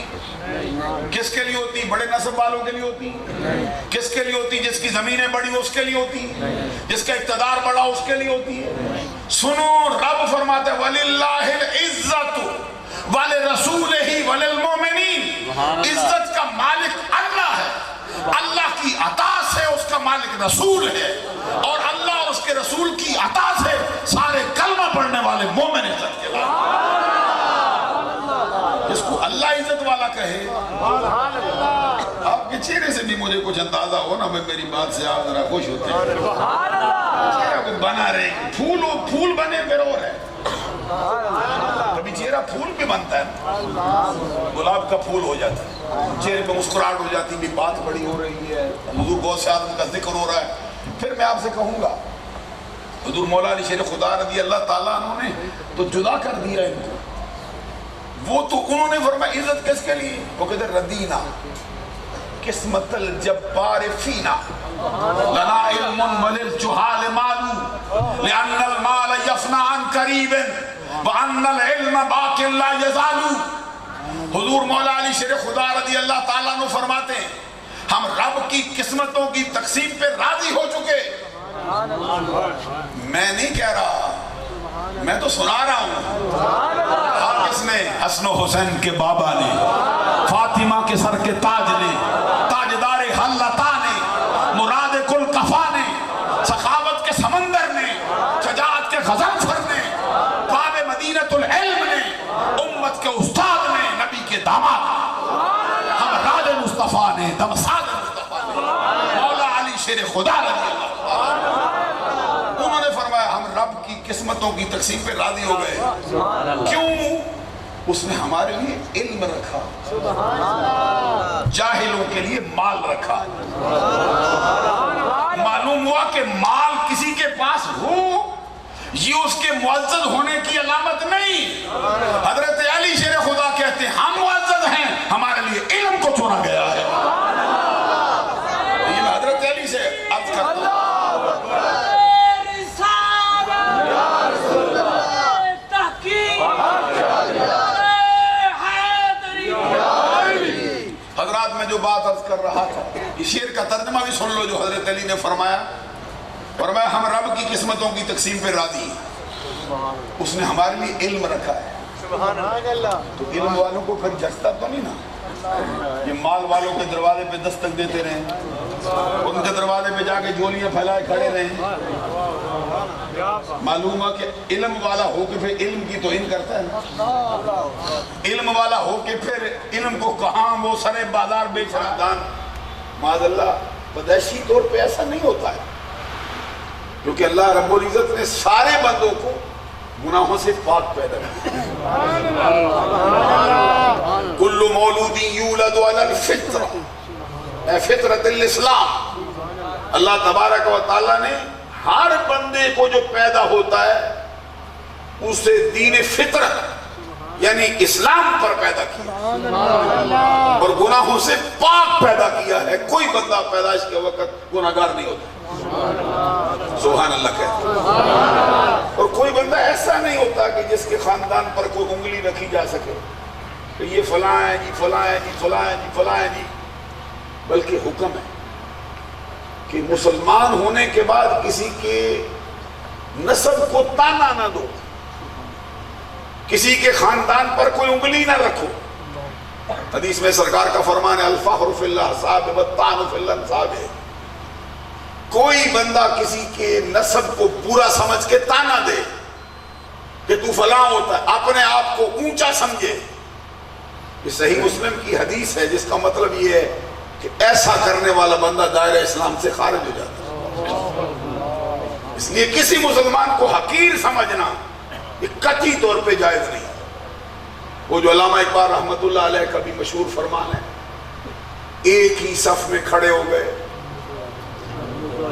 کس کے لیے ہوتی؟ بڑے نسب والوں کے لیے ہوتی، کس کے لیے ہوتی؟ جس کی زمینیں بڑی اس کے لیے ہوتی، جس کا اقتدار بڑا اس کے لیے ہوتی ہے۔ سنو، رب فرماتا ہے وَلِلَّهِ الْعِزَّةُ وَلِرَسُولِهِ وَلِلْمُؤْمِنِينَ، عزت کا مالک اللہ ہے، اللہ کی عطا سے اس کا مالک رسول ہے، اور اللہ اور اس کے رسول کی عطا سے سارے کلمہ پڑھنے والے مومن عزت کے لائق۔ جس کو اللہ عزت والا کہے، آپ کے چہرے سے بھی مجھے کچھ اندازہ ہو نا، میری بات سے آپ ذرا خوش ہوتے ہیں، چہرہ کو بنا رہے، پھول بنے پھر اور ہے، کبھی چہرہ پھول بھی بنتا ہے، گلاب کا پھول ہو جاتا ہے، چہرے پہ مسکراہٹ ہو جاتی ہے، بات بڑی ہو رہی ہے، حضور غوث اعظم کا ذکر ہو رہا ہے۔ پھر میں آپ سے کہوں گا، حضور مولا علی شیر خدا رضی اللہ تعالیٰ عنہ نے تو جدا کر دیا ان کو، وہ تو انہوں نے فرمایا عزت کس کے لیے؟ وہ کہتے ردینا قسمت الجبار فینا لنا علم وللجہال مالو لأن المال یفنا عن قریب وأن العلم باق لا یزالو۔ حضور مولا علی شیر خدا رضی اللہ تعالیٰ عنہ فرماتے ہیں ہم رب کی قسمتوں کی تقسیم پہ راضی ہو چکے۔ میں نہیں کہہ رہا، میں تو سنا رہا ہوں۔ کس نے؟ حسن و حسین کے بابا نے، فاطمہ کے سر کے تاج نے، تاجدار حلتا نے، مراد کل کفا نے، سخاوت کے سمندر نے، شجاعت کے غضنفر نے، باب مدینۃ العلم نے، امت کے استاد نے، نبی کے داماد، ہم راج مصطفیٰ نے، دمساد مصطفیٰ نے، مولا علی شیر خدا رضی اللہ عنہ، انہوں نے فرمایا ہم رب کی قسمتوں کی تقسیم پہ راضی ہو گئے۔ کیوں؟ اس نے ہمارے لیے علم رکھا، جاہلوں کے لیے مال رکھا۔ معلوم ہوا کہ مال کسی کے پاس ہو یہ اس کے معزز ہونے کی علامت نہیں۔ حضرت علی شیر خدا کہتے ہیں ہم معزز ہیں، ہمارے لیے علم کو چنا گیا ہے۔ یہ میں حضرت علی سے عرض کرتا ہوں۔ حضرات میں جو بات عرض کر رہا تھا، اس شعر کا ترجمہ بھی سن لو جو حضرت علی نے فرمایا ہم رب کی قسمتوں کی تقسیم پہ راضی ہیں، اس نے ہمارے لیے علم رکھا ہے۔ تو علم والوں کو پھر جچتا تو نہیں نا، یہ مال والوں کے دروازے پہ دستک دیتے رہیں، ان کے دروازے پہ جا کے جھولیاں پھیلائے کھڑے رہیں۔ معلوم ہے کہ علم والا ہو کے پھر علم کی توہین کرتا ہے نا، علم والا ہو کے پھر علم کو کہاں وہ سرے بازار بیچ رہا دان، معاذ اللہ بدیشی طور پہ ایسا نہیں ہوتا ہے، کیونکہ اللہ رب العزت نے سارے بندوں کو گناہوں سے پاک پیدا کیا۔ کل مولود یولد علی الفطرہ، فطرت الاسلام، اللہ تبارک و تعالیٰ نے ہر بندے کو جو پیدا ہوتا ہے اسے دین فطرت یعنی اسلام پر پیدا کیا اور گناہوں سے پاک پیدا کیا ہے۔ کوئی بندہ پیدائش کے وقت گناہگار نہیں ہوتا، سبحان اللہ کہتے ہیں، اور کوئی بندہ ایسا نہیں ہوتا کہ جس کے خاندان پر کوئی انگلی رکھی جا سکے کہ یہ فلاں ہے جی، فلاں ہے جی، فلاں ہے جی، فلاں ہے جی، بلکہ حکم ہے کہ مسلمان ہونے کے بعد کسی کے نسب کو تانا نہ دو، کسی کے خاندان پر کوئی انگلی نہ رکھو۔ حدیث میں سرکار کا فرمان ہے الفخر فی الاحساب والطعن فی الانساب، کوئی بندہ کسی کے نسب کو برا سمجھ کے تانا دے کہ تو فلاں ہوتا ہے، اپنے آپ کو اونچا سمجھے، یہ صحیح مسلم کی حدیث ہے، جس کا مطلب یہ ہے کہ ایسا کرنے والا بندہ دائرہ اسلام سے خارج ہو جاتا ہے۔ اس لیے کسی مسلمان کو حقیر سمجھنا یہ قطعی طور پہ جائز نہیں۔ وہ جو علامہ اقبال رحمۃ اللہ علیہ کا بھی مشہور فرمان ہے، ایک ہی صف میں کھڑے ہو گئے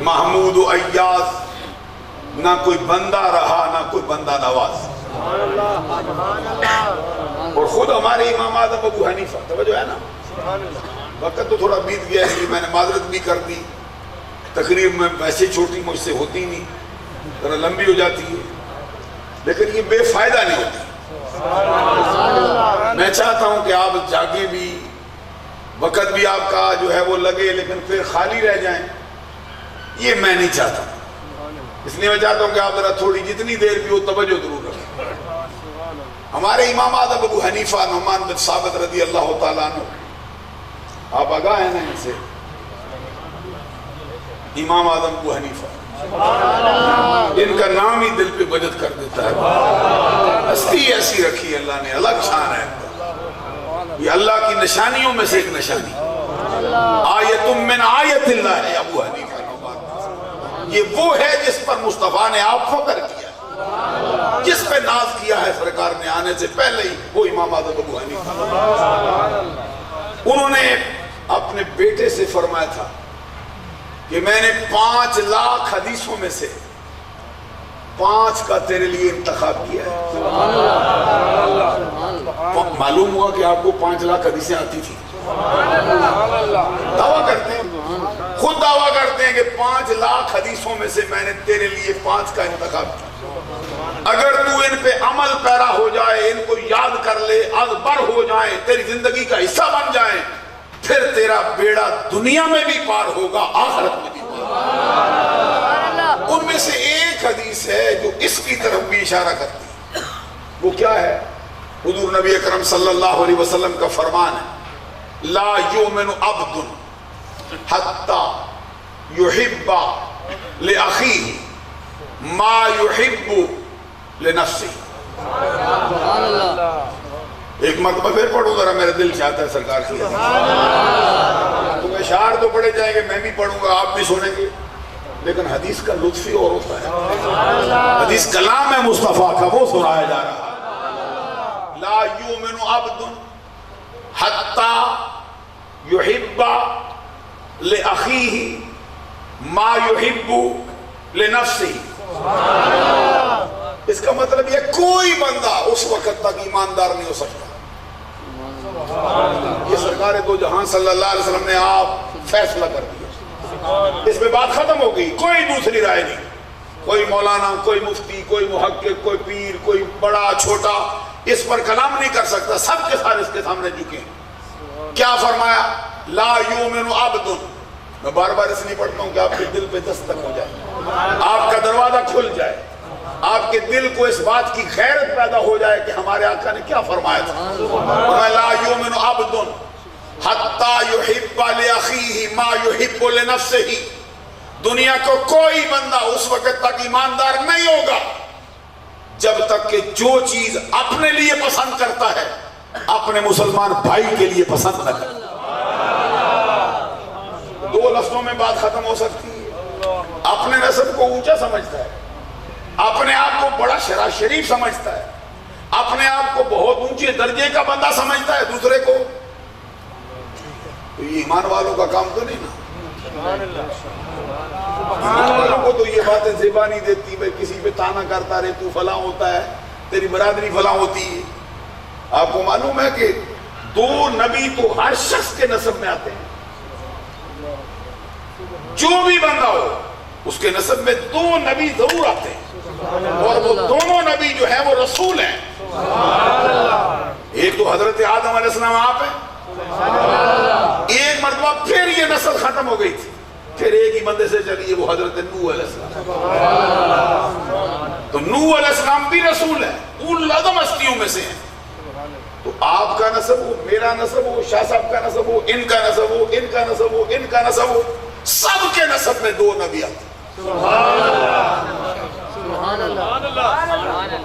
محمود و ایاز نہ کوئی بندہ رہا نہ کوئی بندہ نواز. اور خود ہمارے امام اعظم ابو حنیفہ, توجہ ہے نا, وقت تو تھوڑا بیت گیا ہے, میں نے معذرت بھی کر دی, تقریر میں ویسے چھوٹی مجھ سے ہوتی نہیں, ذرا لمبی ہو جاتی ہے, لیکن یہ بے فائدہ نہیں ہوتی. میں چاہتا ہوں کہ آپ جاگیں بھی, وقت بھی آپ کا جو ہے وہ لگے, لیکن پھر خالی رہ جائیں, یہ میں نہیں چاہتا. اس لیے میں چاہتا ہوں کہ آپ ذرا تھوڑی جتنی دیر بھی ہو توجہ ضرور رکھیں. ہمارے امام اعظم ابو حنیفہ نعمان بن ثابت رضی اللہ تعالیٰ عنہ, آپ آگاہ ہیں نا ان سے, امام اعظم ابو حنیفہ, ان کا نام ہی دل پہ بجت کر دیتا ہے. ہستی ایسی رکھی اللہ نے, الگ شان ہے. یہ اللہ کی نشانیوں میں سے ایک نشانی, آیتم من آیت اللہ ہے ابو حنیفہ. یہ وہ ہے جس پر مصطفیٰ نے آپ فخر کیا, جس پہ ناز کیا ہے سرکار نے آنے سے پہلے ہی, وہ امام اعظم ابو حنیفہ. انہوں نے اپنے بیٹے سے فرمایا تھا کہ میں نے 5 لاکھ حدیثوں میں سے 5 کا تیرے لیے انتخاب کیا ہے. معلوم ہوا کہ آپ کو 5 لاکھ حدیثیں آتی تھی. دعویٰ کرتے ہیں, خود دعویٰ کرتے ہیں کہ 5 لاکھ حدیثوں میں سے میں نے تیرے لیے 5 کا انتخاب کیا. اگر تو ان پہ عمل پیرا ہو جائے, ان کو یاد کر لے, ازبر ہو جائیں, تیری زندگی کا حصہ بن جائیں, پھر تیرا بیڑا دنیا میں بھی پار ہوگا, آخرت میں بھی پار ہوگا. ان میں سے ایک حدیث ہے جو اس کی طرف بھی اشارہ کرتی ہے. وہ کیا ہے؟ حضور نبی اکرم صلی اللہ علیہ وسلم کا فرمان ہے, لا یؤمن عبد حتی یحب لأخیہ ما یحب لنفسہ. ایک مرتبہ پھر پڑھوں ذرا, میرا دل چاہتا ہے سرکار کی. تم اشعار تو پڑھے جائیں گے, میں بھی پڑھوں گا, آپ بھی سنیں گے, لیکن حدیث کا لطف ہی اور ہوتا ہے. حدیث کلام ہے مصطفیٰ کا, وہ سنایا جا رہا ہے. لا یؤمن عبد حتی یحب لأخیہ ما یحب لنفسہ. اس کا مطلب یہ کوئی بندہ اس وقت تک ایماندار نہیں ہو سکتا. یہ سرکار دو جہاں صلی اللہ علیہ وسلم نے آپ فیصلہ کر دیا, اس میں بات ختم ہو گئی, کوئی دوسری رائے نہیں. کوئی مولانا, کوئی مفتی, کوئی محقق, کوئی پیر, کوئی بڑا چھوٹا اس پر کلام نہیں کر سکتا. سب کے سارے اس کے سامنے جھکے ہیں. کیا فرمایا؟ لا یؤمن عبد. میں بار بار اس لیے پڑھتا ہوں کہ آپ کے دل پہ دستک ہو جائے, آپ کا دروازہ کھل جائے, آپ کے دل کو اس بات کی غیرت پیدا ہو جائے کہ ہمارے آقا نے کیا فرمایا تھا. لا یؤمن عبد حتی یحب لأخیہ ما یحب لنفسہ. دنیا کو کوئی بندہ اس وقت تک ایماندار نہیں ہوگا جب تک کہ جو چیز اپنے لیے پسند کرتا ہے اپنے مسلمان بھائی کے لیے پسند نہ کرے. 2 لفظوں میں بات ختم ہو سکتی ہے. اپنے نسب کو اونچا سمجھتا ہے, اپنے آپ کو بڑا شریف سمجھتا ہے, اپنے آپ کو بہت اونچے درجے کا بندہ سمجھتا ہے, دوسرے کو. تو یہ ایمان والوں کا کام تو نہیں نا. ایمان والوں کو تو یہ باتیں زیبا نہیں دیتی, بھائی کسی پہ تانا کرتا رہے, تو فلاں ہوتا ہے, تیری برادری فلاں ہوتی ہے. آپ کو معلوم ہے کہ 2 نبی تو ہر شخص کے نسب میں آتے ہیں. جو بھی بندہ ہو اس کے نسب میں 2 نبی ضرور آتے ہیں, اور وہ دونوں نبی جو ہیں وہ رسول ہیں. ایک تو حضرت آدم علیہ السلام آپ ہیں, ایک مرتبہ پھر یہ نسل ختم ہو گئی تھی, پھر ایک ہی بندے سے چلی, وہ حضرت نوح علیہ السلام. تو نوح علیہ السلام بھی رسول ہے, اول العزم ہستیوں میں سے ہیں. تو آپ کا نسب ہو, میرا نسب ہو, شاہ صاحب کا نسب ہو, ان کا نسب ہو, ان کا نسب ہو, ان کا نسب ہو, سب کے نسب میں 2 نبی آتے.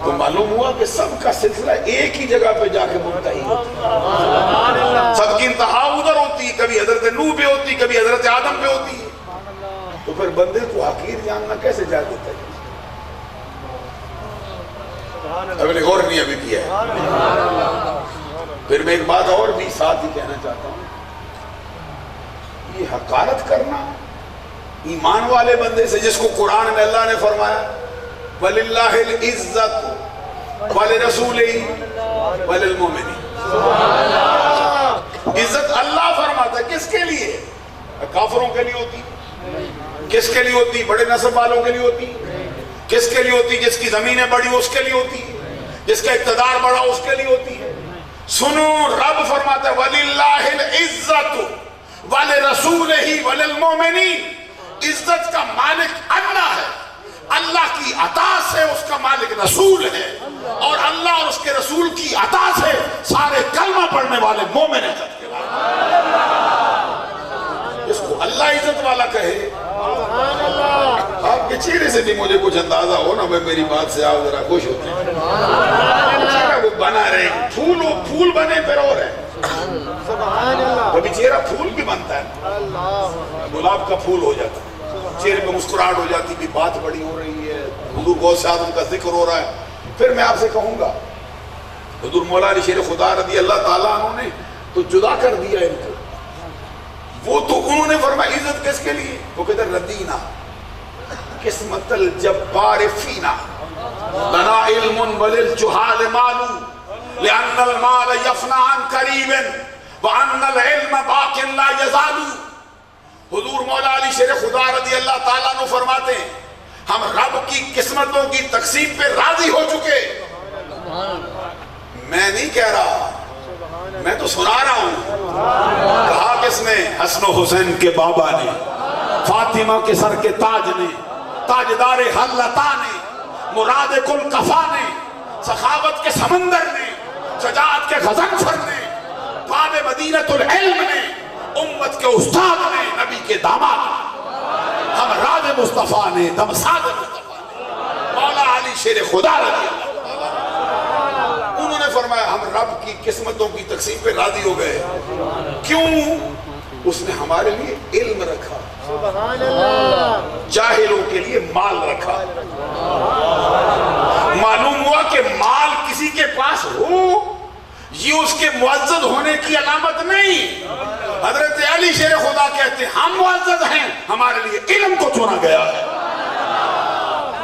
تو معلوم ہوا کہ سب کا سلسلہ ایک ہی جگہ پہ جا کے منتہی ہوتا ہے. سب کی انتہا ادھر ہوتی ہے, کبھی حضرت نوح پہ ہوتی, کبھی حضرت آدم پہ ہوتی ہے. تو پھر بندے کو حقیر جاننا کیسے جا دیتا ہے؟ اب نے غور نہیں ابھی کیا ہے. پھر میں ایک بات اور بھی ساتھ ہی کہنا چاہتا ہوں, یہ حقارت کرنا ایمان والے بندے سے جس کو قرآن میں اللہ نے فرمایا وَلِلَّهِ الْعِزَّةُ وَلِرَسُولِهِ وَلِلْمُؤْمِنِينَ. عزت اللہ فرماتا ہے، کس کے لیے؟ کافروں کے لیے ہوتی، کس کے لیے ہوتی؟ بڑے نسب والوں کے لیے ہوتی، کس کے لیے ہوتی؟ جس کی زمینیں بڑی ہو اس کے لیے ہوتی، جس کا اقتدار بڑا اس کے لیے ہوتی ہے. سنو، رب فرماتا ہے وَلِلَّهِ الْعِزَّةُ وَلِرَسُولِهِ وَلِلْمُؤْمِنِينَ. عزت کا مالک اللہ ہے، اللہ کی عطا سے اس کا مالک رسول ہے، اور اللہ اور اس کے رسول کی عطا سے سارے کلمہ پڑھنے والے مومن عزت کے والے. اس کو اللہ عزت والا کہے. آپ کے چہرے سے بھی مجھے کچھ اندازہ ہو نا، میں میری بات سے آپ ذرا خوش ہوتے ہیں. چہرہ وہ بنا رہے، پھول بنے پھر اور ہے. کبھی چہرہ پھول بھی بنتا ہے، گلاب کا پھول ہو جاتا ہے، چہرے پہ مسکراہٹ ہو جاتی بھی بات بڑی ہو رہی ہے، حضور غوث اعظم کا ذکر ہو رہا ہے. پھر میں آپ سے کہوں گا، حضور مولا علی شیر خدا رضی اللہ تعالیٰ عنہ نے تو جدا کر دیا ان کو. وہ تو انہوں نے فرمایا عزت کس کے لیے؟ وہ کہتے ہیں ردینا قسمت الجبار فینا لنا علم وللجہال مال لأن المال یفنا عن قریب وأن العلم باق لا یزال. حضور مولا علی شیر خدا رضی اللہ تعالیٰ عنہ فرماتے ہیں ہم رب کی قسمتوں کی تقسیم پہ راضی ہو چکے. میں نہیں کہہ رہا، میں تو سنا رہا ہوں. کہا کس نے؟ حسن و حسین کے بابا نے، فاطمہ کے سر کے تاج نے، تاجدار حلتا نے، مراد کل کفا نے، سخاوت کے سمندر نے، شجاعت کے غضنفر نے، باب مدینۃ العلم نے، امت کے استاد نے، نبی کے داماد نے، ہم راز مصطفیٰ نے، دمساد مصطفیٰ نے، مولا علی شیر خدا رضی اللہ. انہوں نے فرمایا ہم رب کی قسمتوں کی تقسیم پہ راضی ہو گئے. کیوں؟ اس نے ہمارے لیے علم رکھا، جاہلوں کے لیے مال رکھا. معلوم ہوا کہ مال کسی کے پاس ہو یہ اس کے معزز ہونے کی علامت نہیں. حضرت علی شیر خدا کہتے ہیں ہم معزز ہیں، ہمارے لیے علم کو چنا گیا ہے.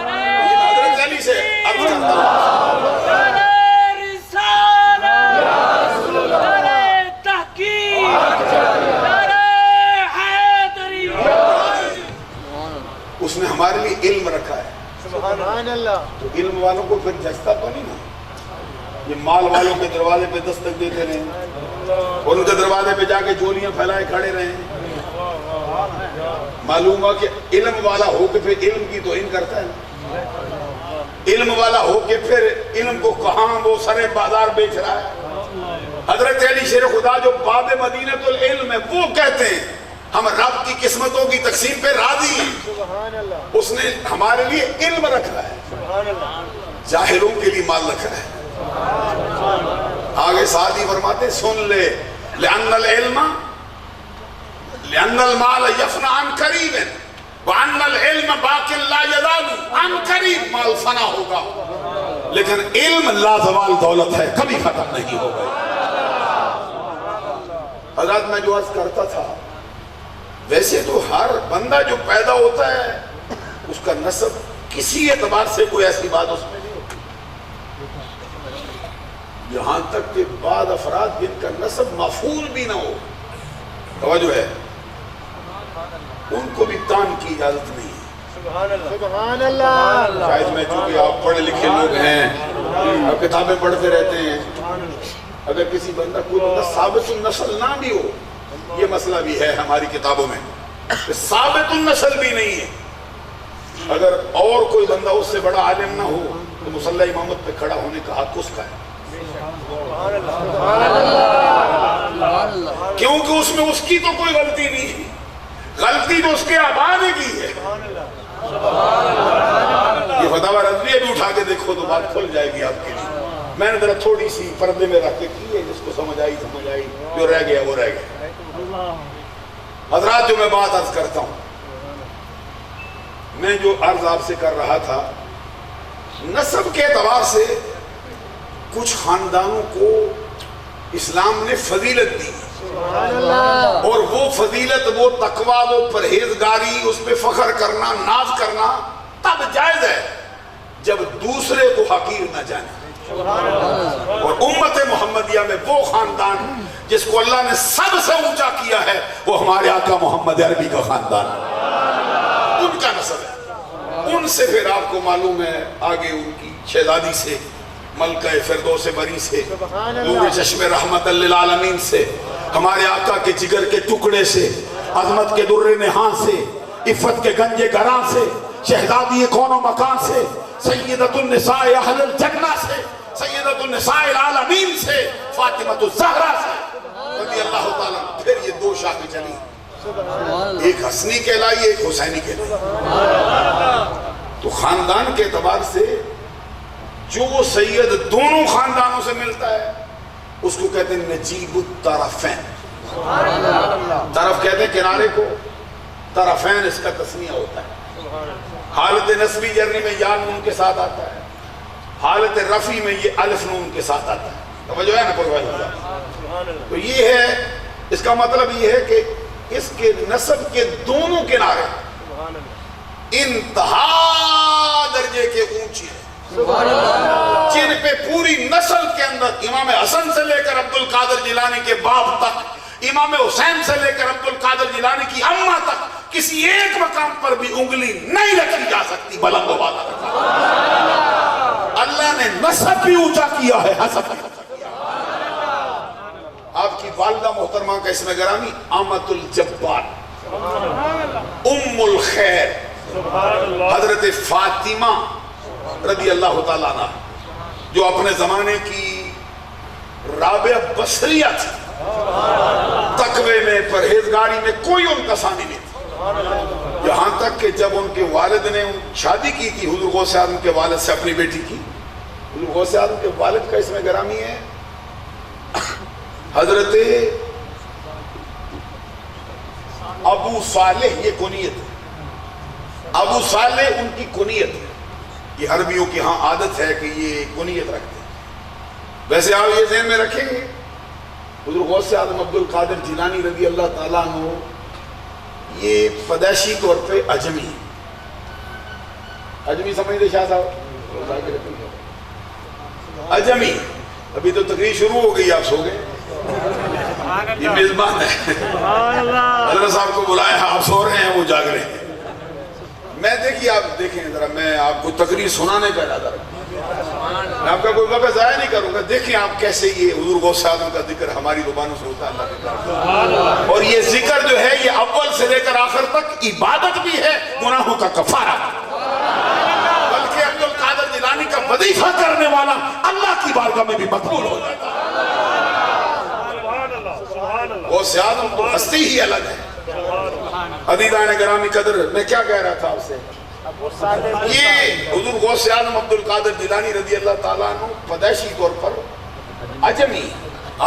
حضرت علی سے عرض کرتا ہوں اس نے ہمارے لیے علم رکھا ہے. سبحان اللہ. تو علم والوں کو پھر جچتا تو نہیں نا یہ مال والوں کے دروازے پہ دستک دیتے رہے اور ان کے دروازے پہ جا کے جولیاں پھیلائے کھڑے رہے. معلوم ہوا کہ علم والا ہو کے پھر علم کی توہین کرتا ہے نا. علم والا ہو کے پھر علم کو کہاں وہ سرے بازار بیچ رہا ہے. حضرت علی شیر خدا جو باب مدینۃ العلم ہے وہ کہتے ہیں ہم رب کی قسمتوں کی تقسیم پہ راضی ہیں. سبحان اللہ. اس نے ہمارے لیے علم رکھا ہے، سبحان اللہ. جاہلوں کے لیے مال رکھا ہے. آگے ساتھ ہی فرماتے سن لے لأن العلم لأن المال یفنا عن قریب وأن العلم باق لا یزال. عن قریب مال فنا ہوگا لیکن علم لازوال دولت ہے، کبھی ختم نہیں ہوگا. حضرات میں جو عرض کرتا تھا ویسے تو ہر بندہ جو پیدا ہوتا ہے اس کا نسب کسی اعتبار سے کوئی ایسی بات اس میں نہیں ہوتی، یہاں تک کہ بعض افراد جن کا نسب مفعول بھی نہ ہو، توجہ ہے، ان کو بھی تان کی اجازت نہیں ہے. سبحان اللہ. سبحان اللہ. شاید میں چونکہ آپ پڑھے لکھے لوگ ہیں، آپ کتابیں پڑھتے رہتے ہیں، اگر کسی بندہ کوئی بندہ ثابت النسل نہ بھی ہو، یہ مسئلہ بھی ہے ہماری کتابوں میں کہ ثابت النسل بھی نہیں ہے، اگر اور کوئی بندہ اس سے بڑا عالم نہ ہو تو مصلی امامت پہ کھڑا ہونے کا حق اس کا ہے. کیونکہ اس میں اس کی تو کوئی غلطی نہیں ہے، غلطی تو اس کے آبا نے کی ہے. یہ فتاوی رضویہ بھی اٹھا کے دیکھو تو بات کھل جائے گی آپ کے لیے. میں نے ذرا تھوڑی سی پردے میں رکھ کے کی ہے، جس کو سمجھ آئی، جو رہ گیا وہ رہ گیا. حضرات جو میں بات عرض کرتا ہوں، میں جو عرض آپ سے کر رہا تھا، نسب کے اعتبار سے کچھ خاندانوں کو اسلام نے فضیلت دی، اور وہ فضیلت، وہ تقوی، وہ پرہیزگاری، اس پہ فخر کرنا، ناز کرنا تب جائز ہے جب دوسرے کو حقیر نہ جانے. اور امت محمدیہ میں وہ خاندان جس کو اللہ نے سب سے اونچا کیا ہے وہ ہمارے آقا محمد عربی کا خاندان ہے، ان کا نسل ہے. ان سے پھر آپ کو معلوم ہے آگے ان کی شہزادی سے، ملکہ فردوس بری سے، نور چشم رحمت للعالمین سے، ہمارے آقا کے جگر کے ٹکڑے سے، عظمت کے در نہان سے، عفت کے گنج گراں سے، شہزادی کون و مکان سے، سیدۃ النساء اہل الجنہ سے، سیدۃ النساء العالمین سے، فاطمہ الزہرا سے رضی اللہ تعالیٰ. پھر یہ دو شاخیں چلی، ایک حسنی کہلائی ایک حسینی کہلائی. تو خاندان کے اعتبار سے جو سید دونوں خاندانوں سے ملتا ہے اس کو کہتے ہیں نجیب الطرفین. طرف کہتے ہیں کنارے کو، طرفین اس کا تسنیہ ہوتا ہے. حالت نسبی جرنی میں یا نون کے ساتھ آتا ہے، حالت رفی میں یہ الف نون کے ساتھ آتا ہے. توجہ ہے نا پروفیسر؟ تو یہ ہے، اس کا مطلب یہ ہے کہ اس کے نسب کے دونوں کنارے انتہا درجے کے اونچے ہیں، جن پہ پوری نسل کے اندر امام حسن سے لے کر عبد القادر جیلانی کے باپ تک، امام حسین سے لے کر عبد القادر جیلانی کی اماں تک کسی ایک مقام پر بھی انگلی نہیں رکھی جا سکتی بلند و بالا رکھا. اللہ نے نسب بھی اونچا کیا ہے، حسب بھی اونچا کیا. آپ کی والدہ محترمہ کا اسم گرامی آمۃ الجبار، ام الخیر، حضرت فاطمہ رضی اللہ تعالیٰ عنہ، جو اپنے زمانے کی رابعہ بصریہ تھی. تقوی میں، پرہیزگاری میں کوئی ان کا ثانی نہیں تھا. یہاں تک کہ جب ان کے والد نے شادی کی تھی حضور غوث اعظم کے والد سے اپنی بیٹی کی، حضور غوث اعظم کے والد کا اسم گرامی ہے حضرت ابو صالح. یہ کنیت ہے، ابو صالح ان کی کنیت ہے. یہ عربیوں کی ہاں عادت ہے کہ یہ کنیت رکھتے ہیں. ویسے آپ یہ ذہن میں رکھیں گے حضور غوث اعظم عبد القادر جیلانی رضی اللہ تعالیٰ عنہ یہ پیدائشی طور پہ اجمی. اجمی سمجھتے شاہ صاحب؟ اجمی. ابھی تو تقریر شروع ہو گئی، آپ سو گئے. یہ میزبان ہے، حضرت صاحب کو بلایا ہے، آپ سو رہے ہیں وہ جاگ رہے ہیں. میں دیکھیے آپ دیکھیں ذرا، میں آپ کو تقریر سنانے کا ارادہ رکھوں، میں آپ کا کوئی وقت ضائع نہیں کروں گا. دیکھیں آپ کیسے یہ حضور غوث اعظم کا ذکر ہماری زبانوں سے ہوتا ہے اللہ کی طرف. اور یہ ذکر جو ہے یہ اول سے لے کر آخر تک عبادت بھی ہے، گناہوں کا کفارہ. بلکہ عبد القادر جیلانی کا وظیفہ کرنے والا اللہ کی بارگاہ میں بھی مقبول ہو جاتا ہے. غوث اعظم تو ہستی ہی الگ ہے. عزیزان گرامی قدر، میں کیا کہہ رہا تھا آپ سے؟ یہ حضور غوث اعظم عبد القادر جیلانی رضی اللہ تعالیٰ عنہ پیدائشی طور پر اجمی.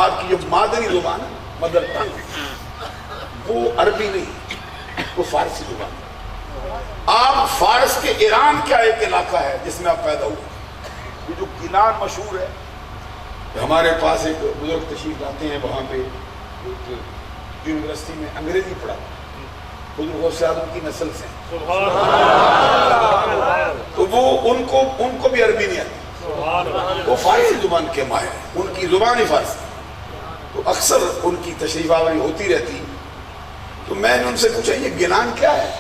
آپ کی جو مادری زبان ہے، مدر ٹنگ، وہ عربی نہیں، وہ فارسی زبان. آپ فارس کے ایران کیا ایک علاقہ ہے جس میں آپ پیدا ہوئے. یہ جو گیلان مشہور ہے، ہمارے پاس ایک بزرگ تشریف لاتے ہیں، وہاں پہ یونیورسٹی میں انگریزی پڑھا، حضور غوث اعظم کی نسل سے. تو وہ ان کو بھی عربی نہیں آتی، وہ فارسی زبان کے ماہر ہیں، ان کی زبان ہی فارسی. تو اکثر ان کی تشریف آوری ہوتی رہتی. تو میں نے ان سے پوچھا یہ گیلان کیا ہے؟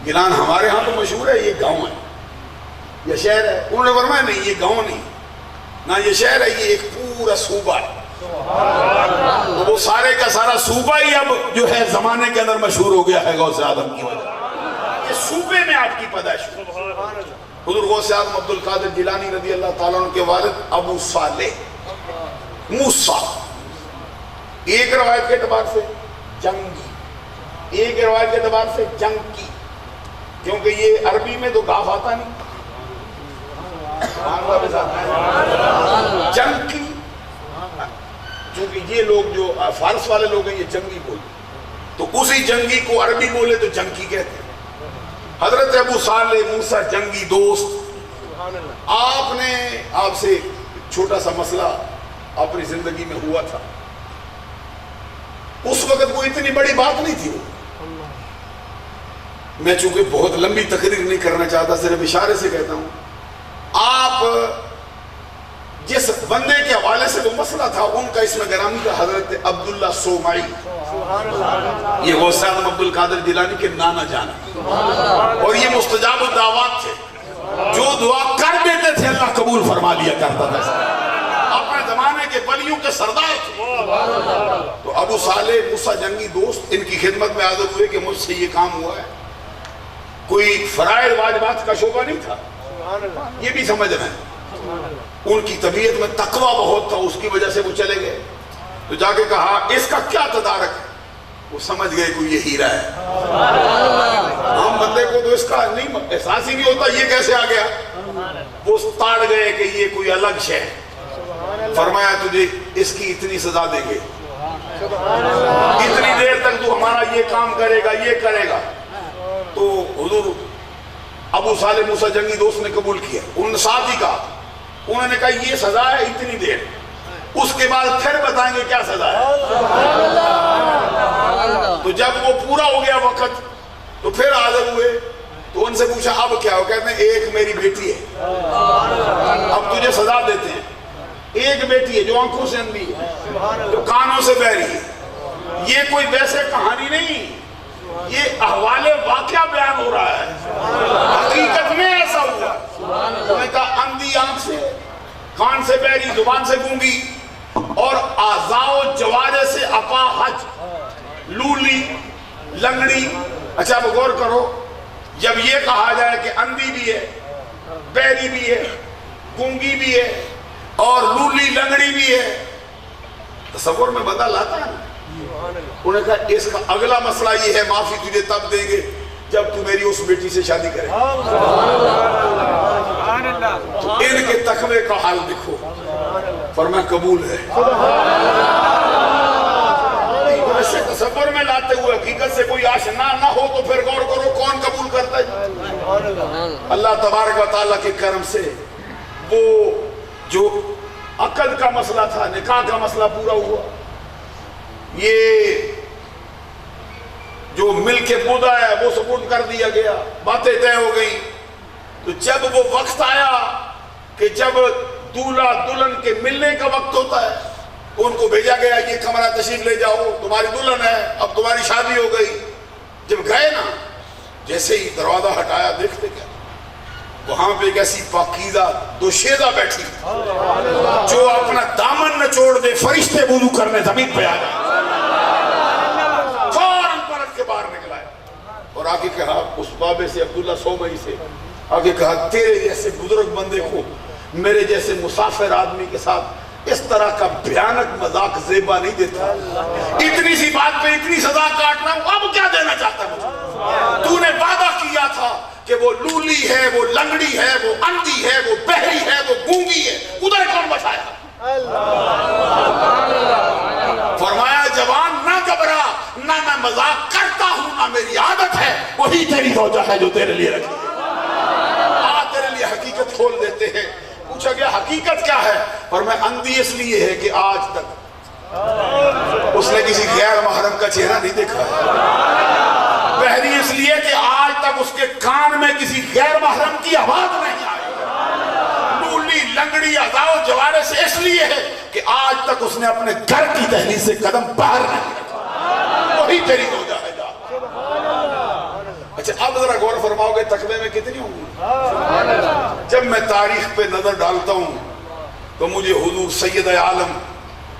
گیلان ہمارے ہاں تو مشہور ہے، یہ گاؤں ہے یا شہر ہے؟ انہوں نے فرمایا نہیں، یہ گاؤں نہیں نہ یہ شہر ہے، یہ ایک پورا صوبہ ہے. تو وہ سارے کا سارا صوبہ ہی اب جو ہے زمانے کے اندر مشہور ہو گیا ہے غوث اعظم کی وجہ. یہ صوبے میں آپ کی پیدائش ہوئی. حضور غوث اعظم عبد القادر جیلانی رضی اللہ تعالیٰ عنہ کے والد ابو صالح موسیٰ، ایک روایت کے اعتبار سے جنگی، ایک روایت کے اعتبار سے جنگ کی، کیونکہ یہ عربی میں تو گاف آتا نہیں، جنگ کی. چونکہ یہ لوگ جو فارس والے لوگ ہیں یہ جنگی بولتے، تو اسی جنگی کو عربی بولے تو جنگی کہتے ہیں. حضرت ابو صالح موسیٰ جنگی دوست. آپ سے چھوٹا سا مسئلہ اپنی زندگی میں ہوا تھا. اس وقت وہ اتنی بڑی بات نہیں تھی، میں چونکہ بہت لمبی تقریر نہیں کرنا چاہتا، صرف اشارے سے کہتا ہوں، آپ جس بندے کے حوالے سے وہ مسئلہ تھا، ان کا اسم گرامی کا حضرت عبداللہ سومائی، یہ غوث اعظم عبد القادر جیلانی کے نانا جانا، اور یہ مستجاب الدعوات تھے، جو دعا کر دیتے تھے اللہ قبول فرما لیا کرتا تھا، اپنے زمانے کے ولیوں کے سردار تھے۔ تو ابو صالح موسیٰ جنگی دوست ان کی خدمت میں حاضر ہوئے کہ مجھ سے یہ کام ہوا ہے، کوئی فرائض واجبات کا شعبہ نہیں تھا، یہ بھی سمجھ رہے ہیں، ان کی طبیعت میں تقوی بہت تھا، اس کی وجہ سے وہ چلے گئے، تو جا کے کہا اس کا کیا تدارک ہے؟ وہ سمجھ گئے کوئی یہ ہیرا ہے، ہم بندے کو تو اس کا نہیں احساس ہی نہیں ہوتا یہ کیسے آ گیا، وہ تاڑ گئے کہ یہ کوئی الگ شے ہے، فرمایا تجھے اس کی اتنی سزا دیں گے، اتنی دیر تک تو ہمارا یہ کام کرے گا، یہ کرے گا۔ تو حضور ابو صالح موسیٰ جنگی دوست نے قبول کیا، انہوں نے ساتھ ہی کہا، انہوں نے کہا یہ سزا ہے اتنی دیر، اس کے بعد پھر بتائیں گے کیا سزا ہے۔ تو جب وہ پورا ہو گیا وقت تو پھر حاضر ہوئے، تو ان سے پوچھا اب کیا ہو؟ کہتے ہیں ایک میری بیٹی ہے، اب تجھے سزا دیتے ہیں، ایک بیٹی ہے جو آنکھوں سے اندھی ہے، جو کانوں سے بہری ہے، یہ کوئی ویسے کہانی نہیں، یہ احوال واقعہ بیان ہو رہا ہے، حقیقت میں ایسا ہوا۔ انہوں نے کہا اندھی آنکھ سے، کان سے بہری، زبان سے گونگی، اور اعضاء و جوارح سے اپاہج، لولی، لنگڑی۔ اچھا اب غور کرو، جب یہ کہا جائے کہ اندھی بھی ہے، بہری بھی ہے، گونگی بھی ہے اور لولی لنگڑی بھی ہے، تصور میں بدل آتا ہے۔ انہوں نے کہا اس کا اگلا مسئلہ یہ ہے، معافی تجھے تب دیں گے جب تو میری اس بیٹی سے شادی کرے۔ تو ان کے تقوی کا حال دیکھو، فرمایا قبول ہے۔ ایسے تصور میں لاتے ہوئے حقیقت سے کوئی آشنا نہ ہو تو پھر غور کرو کون قبول کرتا ہے؟ اللہ تبارک و تعالیٰ کے کرم سے وہ جو عقد کا مسئلہ تھا، نکاح کا مسئلہ پورا ہوا، یہ جو مل کے بودا ہے وہ سپورٹ کر دیا گیا، باتیں طے ہو گئی۔ تو جب وہ وقت آیا کہ جب دولہا دلہن کے ملنے کا وقت ہوتا ہے، ان کو بھیجا گیا یہ کمرہ تشریف لے جاؤ، تمہاری دلہن ہے، اب تمہاری شادی ہو گئی۔ جب گئے نا، جیسے ہی دروازہ ہٹایا دیکھتے کیا، وہاں پہ ایک ایسی پاکیزہ دوشیزہ بیٹھی جو اپنا دامن نچوڑ دے، فرشتے وضو کرنے زمین پہ آ جائیں، فوراً پلٹ کے باہر نکلا ہے اور آگے کہا اس بابے سے، عبداللہ سومئی سے، آگے کہا تیرے جیسے بزرگ بندے کو میرے جیسے مسافر آدمی کے ساتھ اس طرح کا بھیانک مذاق زیبا نہیں دیتا، اتنی سی بات پہ اتنی سزا کاٹنا، اب کیا دینا چاہتا ہے؟ تو نے وعدہ کیا تھا کہ وہ لولی ہے، وہ لنگڑی ہے، وہ اندھی ہے، وہ بہری ہے، وہ گونگی ہے، ادھر کون بچایا؟ فرمایا جوان نہ گھبرا، نہ میں مذاق کرتا ہوں نہ میری عادت ہے، وہی تیری زوجہ ہے جو تیرے لیے رکھی ہے، تیرے لیے حقیقت کھول دیتے ہیں۔ پوچھا گیا حقیقت کیا ہے؟ اور میں اندھی اس لیے ہے کہ آج تک اس نے کسی غیر محرم کا چہرہ نہیں دیکھا ہے، بہری اس لیے کہ آج تک اس کے کان میں کسی غیر محرم کی آواز نہیں آئی، لولی لنگڑی اعضاء و جوارح سے اس لیے ہے کہ آج تک اس نے اپنے گھر کی دہلیز سے قدم باہر نہیں رکھا، وہی تیری زوجہ ہے۔ اچھا اب ذرا غور فرماؤ گے تقوی میں کتنی ہوں گی؟ جب میں تاریخ پہ نظر ڈالتا ہوں تو مجھے حضور سید عالم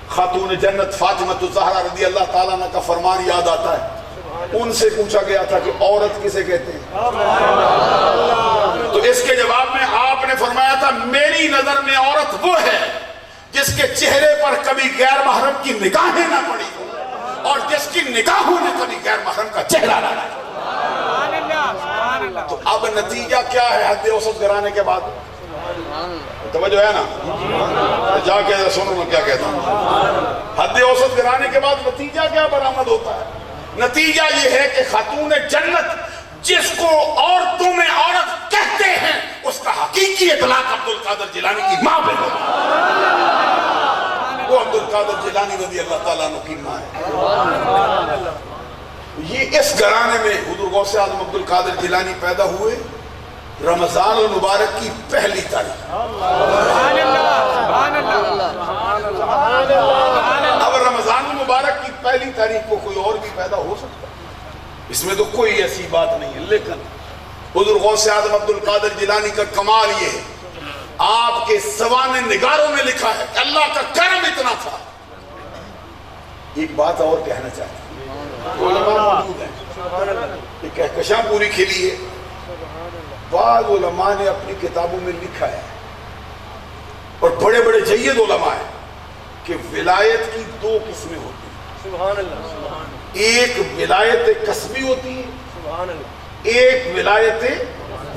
خاتون جنت فاطمہ الزہرا رضی اللہ تعالیٰ عنہ کا فرمان یاد آتا ہے۔ ان سے پوچھا گیا تھا کہ عورت کسے کہتے ہیں؟ تو اس کے جواب میں آپ نے فرمایا تھا میری نظر میں عورت وہ ہے جس کے چہرے پر کبھی غیر محرم کی نگاہیں نہ پڑی اور جس کی نگاہوں نے کبھی غیر محرم کا چہرہ نہ لایا۔ تو اب نتیجہ کیا ہے حد اوسط کرانے کے بعد؟ توجہ ہے نا؟ جا کے سنو میں کیا کہتا ہوں۔ حد اوسط کرانے کے بعد نتیجہ کیا برآمد ہوتا ہے؟ نتیجہ یہ ہے کہ خاتون جنت جس کو عورتوں میں عورت کہتے ہیں اس کا حقیقی اطلاق عبد القادر جیلانی کی ماں پہ ہوتا ہے، وہ عبد القادر جیلانی رضی اللہ تعالیٰ عنہ کی ماں ہے۔ یہ اس گھرانے میں حضور غوث اعظم عبد القادر جیلانی پیدا ہوئے رمضان المبارک کی پہلی تاریخ۔ اب رمضان المبارک کی پہلی تاریخ کو کوئی اور بھی پیدا ہو سکتا ہے، اس میں تو کوئی ایسی بات نہیں ہے، لیکن حضور غوث اعظم عبد القادر جیلانی کا کمال یہ ہے، آپ کے سوانح نگاروں میں لکھا ہے کہ اللہ کا کرم اتنا تھا۔ ایک بات اور کہنا چاہتا ہوں، علماء موجود ہیں، یہ کہکشاں پوری کھلی ہے، بعض علماء نے اپنی کتابوں میں لکھا ہے اور بڑے بڑے جید علماء ہیں کہ ولایت کی دو قسمیں ہوتی ہیں، سبحان اللہ، ایک ولایت کسبی ہوتی ہے، ایک ولایت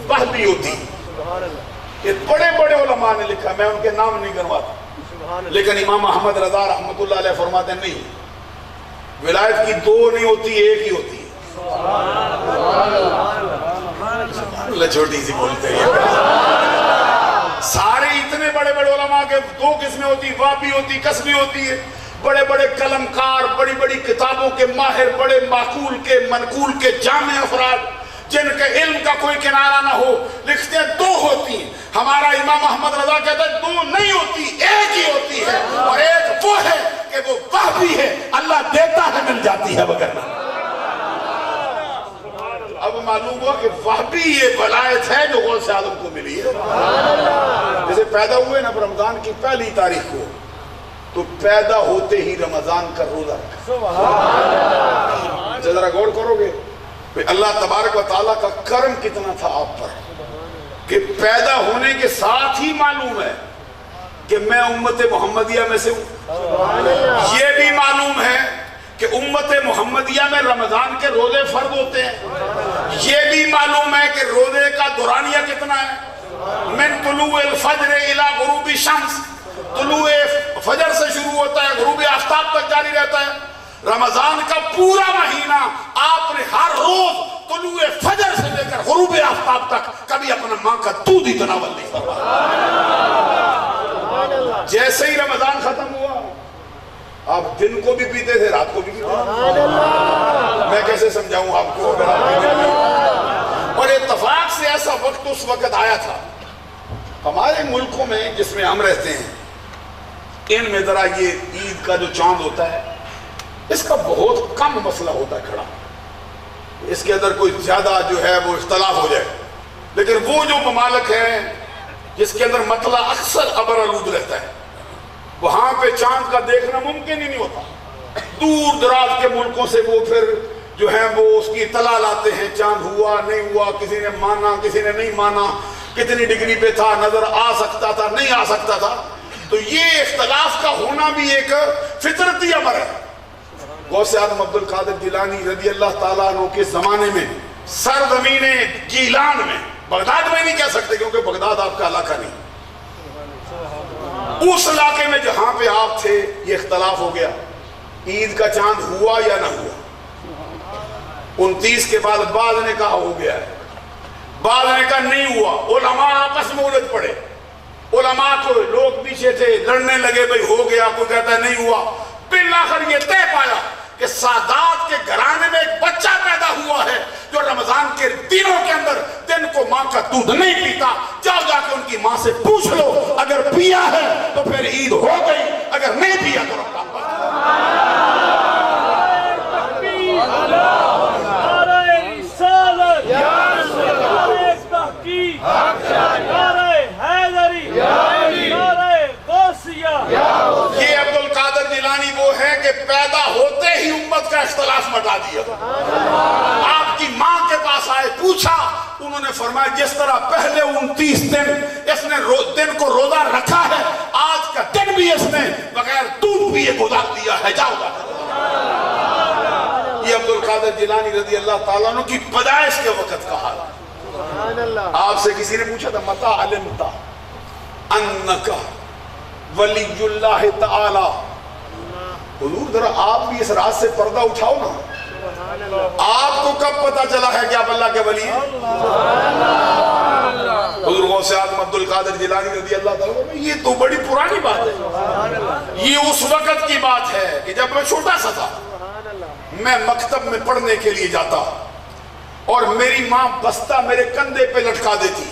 وہبی ہوتی ہے۔ سبحان اللہ، یہ بڑے بڑے علماء نے لکھا، میں ان کے نام نہیں گنواتا، لیکن امام احمد رضا رحمۃ اللہ علیہ فرماتے ہیں نہیں، ولایت کی دو نہیں ہوتی، ایک ہی ہوتی ہے۔ اللہ چھوٹی سی بولتے ہیں، سارے اتنے بڑے بڑے علماء کے دو قسمیں ہوتی، وہبی ہوتی، کسبی ہوتی ہے۔ بڑے بڑے قلمکار، بڑی بڑی کتابوں کے ماہر، بڑے معقول کے منقول کے جامع افراد جن کے علم کا کوئی کنارہ نہ ہو لکھتے ہیں دو ہوتی ہیں۔ ہمارا امام احمد رضا کہتا ہے دو نہیں ہوتی، ایک ہی ہوتی ہے، اور ایک وہ ہے کہ وہ وہبی ہے، اللہ دیتا ہے مل جاتی ہے وگرنہ۔ اب معلوم ہوا کہ وہبی یہ ولایت ہے جو غوث اعظم کو ملی ہے۔ جیسے پیدا ہوئے نا رمضان کی پہلی تاریخ کو، تو پیدا ہوتے ہی رمضان کا روزہ رکھا۔ ذرا غور کرو گے اللہ تبارک و تعالیٰ کا کرم کتنا تھا آپ پر، کہ پیدا ہونے کے ساتھ ہی معلوم ہے کہ میں امت محمدیہ میں سے ہوں۔ یہ بھی معلوم ہے کہ امت محمدیہ میں رمضان کے روزے فرض ہوتے ہیں۔ یہ بھی معلوم ہے کہ روزے کا دورانیہ کتنا ہے، من طلوع الفجر الی غروب الشمس، طلوع فجر سے شروع ہوتا ہے، غروب آفتاب تک جاری رہتا ہے۔ رمضان کا پورا مہینہ آپ نے ہر روز طلوع فجر سے لے کر غروب آفتاب تک کبھی اپنا ماں کا دودھ ہی تناول نہیں فرمایا۔ جیسے ہی رمضان ختم ہوا آپ دن کو بھی پیتے تھے، رات کو بھی پیتے تھے۔ میں کیسے سمجھاؤں آپ کو اگر آپ پیتے تھے؟ اور اتفاق سے ایسا وقت اس وقت آیا تھا ہمارے ملکوں میں جس میں ہم رہتے ہیں، ان میں ذرا یہ عید کا جو چاند ہوتا ہے اس کا بہت کم مسئلہ ہوتا ہے کھڑا، اس کے اندر کوئی زیادہ جو ہے وہ اختلاف ہو جائے، لیکن وہ جو ممالک ہیں جس کے اندر مطلع اکثر ابر آلود رہتا ہے وہاں پہ چاند کا دیکھنا ممکن ہی نہیں ہوتا۔ دور دراز کے ملکوں سے وہ پھر جو ہے وہ اس کی اطلاع لاتے ہیں، چاند ہوا نہیں ہوا، کسی نے مانا کسی نے نہیں مانا، کتنی ڈگری پہ تھا، نظر آ سکتا تھا نہیں آ سکتا تھا۔ تو یہ اختلاف کا ہونا بھی ایک فطرتی امر ہے۔ غوث اعظم عبد القادر جیلانی رضی اللہ تعالیٰ عنہ کے زمانے میں سرزمین گیلان میں، بغداد میں نہیں کہہ سکتے کیونکہ بغداد آپ کا علاقہ نہیں، اس علاقے میں جہاں پہ آپ تھے یہ اختلاف ہو گیا، عید کا چاند ہوا یا نہ ہوا۔ 29 کے بعد بعض نے کہا ہو گیا ہے، بعض نے کہا نہیں ہوا۔ علماء آپس میں الجھ پڑے، علماء کو لوگ پیچھے تھے لڑنے لگے، بھئی ہو گیا، کوئی کہتا ہے نہیں ہوا۔ بالآخر یہ طے پایا کہ سادات کے گھرانے میں ایک بچہ پیدا ہوا ہے جو رمضان کے دنوں کے اندر دن کو ماں کا دودھ نہیں پیتا۔ جاؤ جا کے ان کی ماں سے پوچھ لو، اگر پیا ہے تو پھر عید ہو گئی، اگر نہیں پیا تو رمضان بند۔ یہ عبد القادر جیلانی وہ ہے کہ پیدا ہوتے ہی امت کا اختلاف مٹا دیا۔ آپ کی ماں کے پاس آئے، پوچھا، انہوں نے فرمایا جس طرح پہلے 29 دن اس نے دن کو روزہ رکھا ہے، آج کا دن بھی اس نے بغیر دودھ پیے گزار دیا ہے، جاؤ گا۔ یہ عبد القادر جیلانی رضی اللہ تعالیٰ عنہ کی پیدائش کے وقت کا حال ہے۔ آپ سے کسی نے پوچھا تھا متى علمت انک ولی اللہ تعالی، حضور ذرا آپ بھی اس راز سے پردہ اٹھاؤ نا، آپ کو کب پتا چلا ہے کہ آپ اللہ کے ولی ہیں؟ حضور غوث اعظم عبد القادر جیلانی رضی اللہ تعالیٰ عنہ، یہ تو بڑی پرانی بات ہے، یہ اس وقت کی بات ہے کہ جب میں چھوٹا سا تھا، میں مکتب میں پڑھنے کے لیے جاتا اور میری ماں بستہ میرے کندھے پہ لٹکا دیتی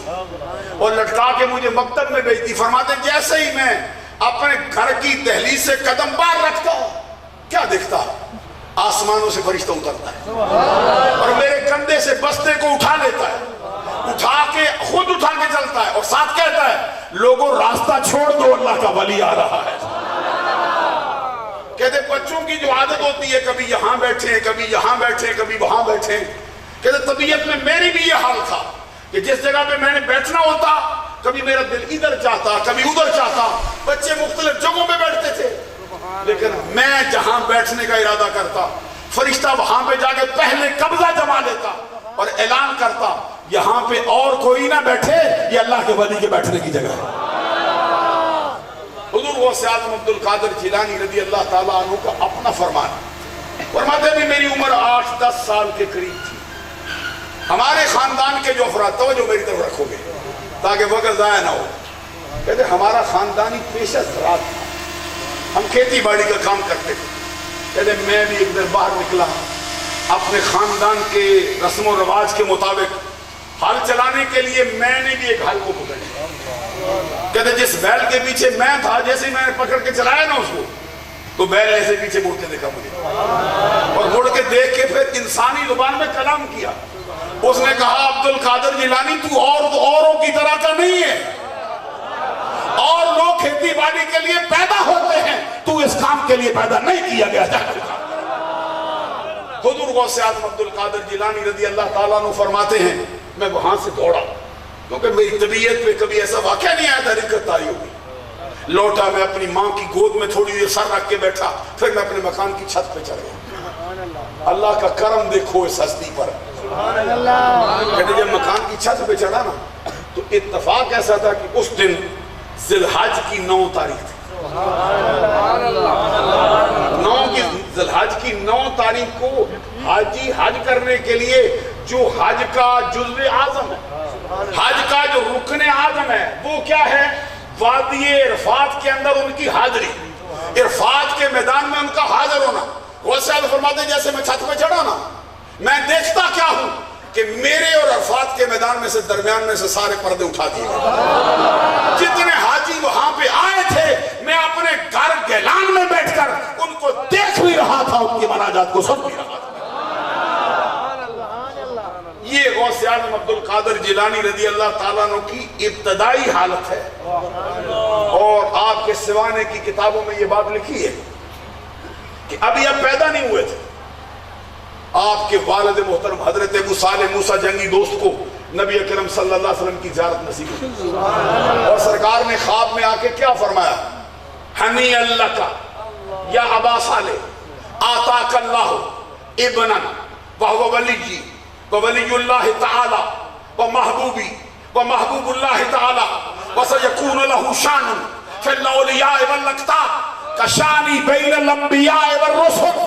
اور لٹکا کے مجھے مکتب میں بھیجتی. فرماتے جیسے ہی میں اپنے گھر کی دہلیز سے قدم باہر رکھتا کیا دیکھتا؟ آسمانوں سے فرشتہ اترتا ہے اور میرے کندھے سے بستے کو اٹھا لیتا ہے, خود اٹھا کے چلتا ہے اور ساتھ کہتا ہے لوگوں راستہ چھوڑ دو, اللہ کا ولی آ رہا ہے. کہتے بچوں کی جو عادت ہوتی ہے کبھی یہاں بیٹھے کبھی یہاں بیٹھے کبھی وہاں بیٹھے, کہتے طبیعت میں میری بھی یہ حال تھا کہ جس جگہ پہ میں نے بیٹھنا ہوتا کبھی میرا دل ادھر چاہتا کبھی ادھر چاہتا. بچے مختلف جگہوں پہ بیٹھتے تھے لیکن میں جہاں بیٹھنے کا ارادہ کرتا فرشتہ وہاں پہ جا کے پہلے قبضہ جما لیتا اور اعلان کرتا یہاں پہ اور کوئی نہ بیٹھے, یہ اللہ کے ولی کے بیٹھنے کی جگہ ہے. حضور غوث اعظم عبد القادر جیلانی رضی اللہ تعالیٰ عنہ کا اپنا فرمان, فرماتے ہیں میری عمر 8-10 سال کے قریب تھی. ہمارے خاندان کے جو افراد, توجہ میری طرف رکھو گے تاکہ وقت ضائع نہ ہو, کہتے ہمارا خاندانی پیشہ زراعت تھا, ہم کھیتی باڑی کا کام کرتے تھے. کہتے میں بھی ایک دن باہر نکلا اپنے خاندان کے رسم و رواج کے مطابق ہل چلانے کے لیے میں نے بھی ایک ہل کو پکڑ لیا. کہتے جس بیل کے پیچھے میں تھا جیسے میں نے پکڑ کے چلایا نا اس کو تو بیل ایسے پیچھے مڑ کے دیکھا مجھے اور مڑ کے دیکھ کے پھر انسانی زبان میں کلام کیا. اس نے کہا عبد القادر جیلانی تو اوروں کی طرح کا نہیں ہے, اور لوگ کھیتی باڑی کے لیے پیدا ہوتے ہیں, تو اس کام کے لیے پیدا نہیں کیا گیا. حضور غوث اعظم عبد القادر جیلانی رضی اللہ تعالیٰ عنہ فرماتے ہیں میں وہاں سے دوڑا کیونکہ میری طبیعت پہ کبھی ایسا واقعہ نہیں آیا تھا رکت آئی ہوگی. لوٹا میں اپنی ماں کی گود میں تھوڑی دیر سر رکھ کے بیٹھا, پھر میں اپنے مکان کی چھت پہ چڑھ گیا. اللہ کا کرم دیکھو اس ہستی پر. کہتے جب مکان کی چھت پہ چڑھا نا تو اتفاق ایسا تھا کہ اس دن ذی الحج کی 9 تاریخ تھی. ذی الحج کی 9 تاریخ کو حاجی حج کرنے کے لیے جو حج کا جزو اعظم ہے, حج کا جو رکن اعظم ہے وہ کیا ہے؟ وادی عرفات کے اندر ان کی حاضری, عرفات کے میدان میں ان کا حاضر ہونا. غوث اعظم فرماتے ہیں جیسے میں چھت پہ چڑھا نا میں دیکھتا کیا ہوں کہ میرے اور عرفات کے میدان میں سے درمیان میں سے سارے پردے اٹھا دیے گئے. جتنے حاجی وہاں پہ آئے تھے میں اپنے گھر گیلان میں بیٹھ کر ان کو دیکھ بھی رہا تھا, ان کی مناجات کو سن بھی رہا تھا. یہ غوث اعظم عبد القادر جیلانی رضی اللہ تعالیٰ عنہ کی ابتدائی حالت ہے. اور آپ کے سوانے کی کتابوں میں یہ بات لکھی ہے کہ ابھی آپ پیدا نہیں ہوئے تھے, آپ کے والد محترم حضرت ابو صالح موسیٰ جنگی دوست کو نبی اکرم صلی اللہ علیہ وسلم کی زیارت نصیب ہوئی اور سرکار نے خواب میں آ کے کیا فرمایا؟ ہنی اللہ کا یا ابا صالح آتاک اللہ ابنا وہو ولی وولی اللہ تعالی ومحبوبی ومحبوب اللہ تعالی وسیکون له شان فی الاولیاء والاقطاب کشانی بین الانبیاء والرسل.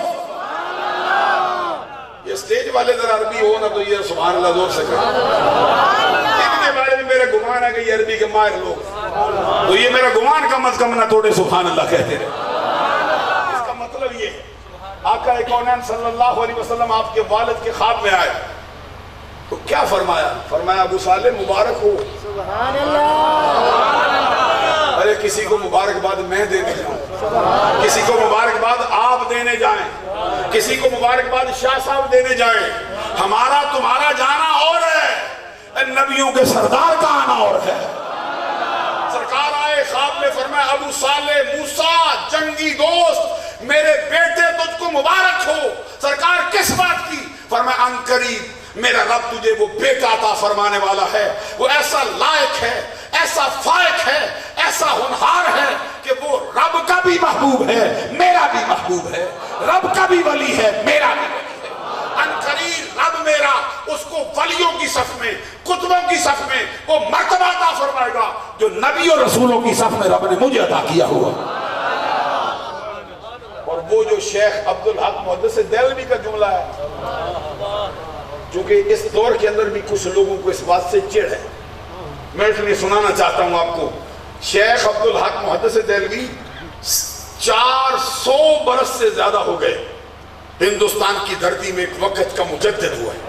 یہ سٹیج والے ذرا عربی ہو نا تو یہ سبحان اللہ زور سے کریں. ان کے بارے میں میرا گمان ہے کہ یہ عربی کے ماہر لوگ, تو یہ میرا گمان کم از کم نہ توڑے سبحان اللہ کہتے رہے. اس کا مطلب یہ ہے آقا کونین صلی اللہ علیہ وسلم آپ کے والد کے خواب میں آئے تو کیا فرمایا؟ فرمایا ابو صالح مبارک ہو. سبحان اللہ. ارے کسی کو مبارکباد میں دینے جاؤں, کسی کو مبارکباد آپ دینے جائیں, کسی کو مبارکباد شاہ صاحب دینے جائیں. ہمارا تمہارا جانا اور ہے, نبیوں کے سردار کا آنا اور ہے. سرکار آئے خواب میں فرمایا ابو صالح موسیٰ جنگی دوست میرے بیٹے تجھ کو مبارک ہو. سرکار کس بات کی؟ فرمایا ان قریب میرا رب تجھے وہ بیٹا عطا فرمانے والا ہے, وہ ایسا لائق ہے, ایسا فائق ہے, ایسا ہونہار ہے کہ وہ رب کا بھی محبوب ہے, میرا بھی محبوب ہے, رب کا بھی ولی ہے, میرا بھی ولی ہے. عنقریب رب میرا اس کو ولیوں کی صف میں, کتبوں کی صف میں وہ مرتبہ عطا فرمائے گا جو نبی اور رسولوں کی صف میں رب نے مجھے عطا کیا ہوا. اور وہ جو شیخ عبدالحق محدث دہلوی کا جملہ ہے, چونکہ اس دور کے اندر بھی کچھ لوگوں کو اس بات سے چڑ ہے, میں اس لیے سنانا چاہتا ہوں آپ کو. شیخ عبدالحق محدث دہلوی 400 برس سے زیادہ ہو گئے ہندوستان کی دھرتی میں ایک وقت کا مجدد ہوا ہے،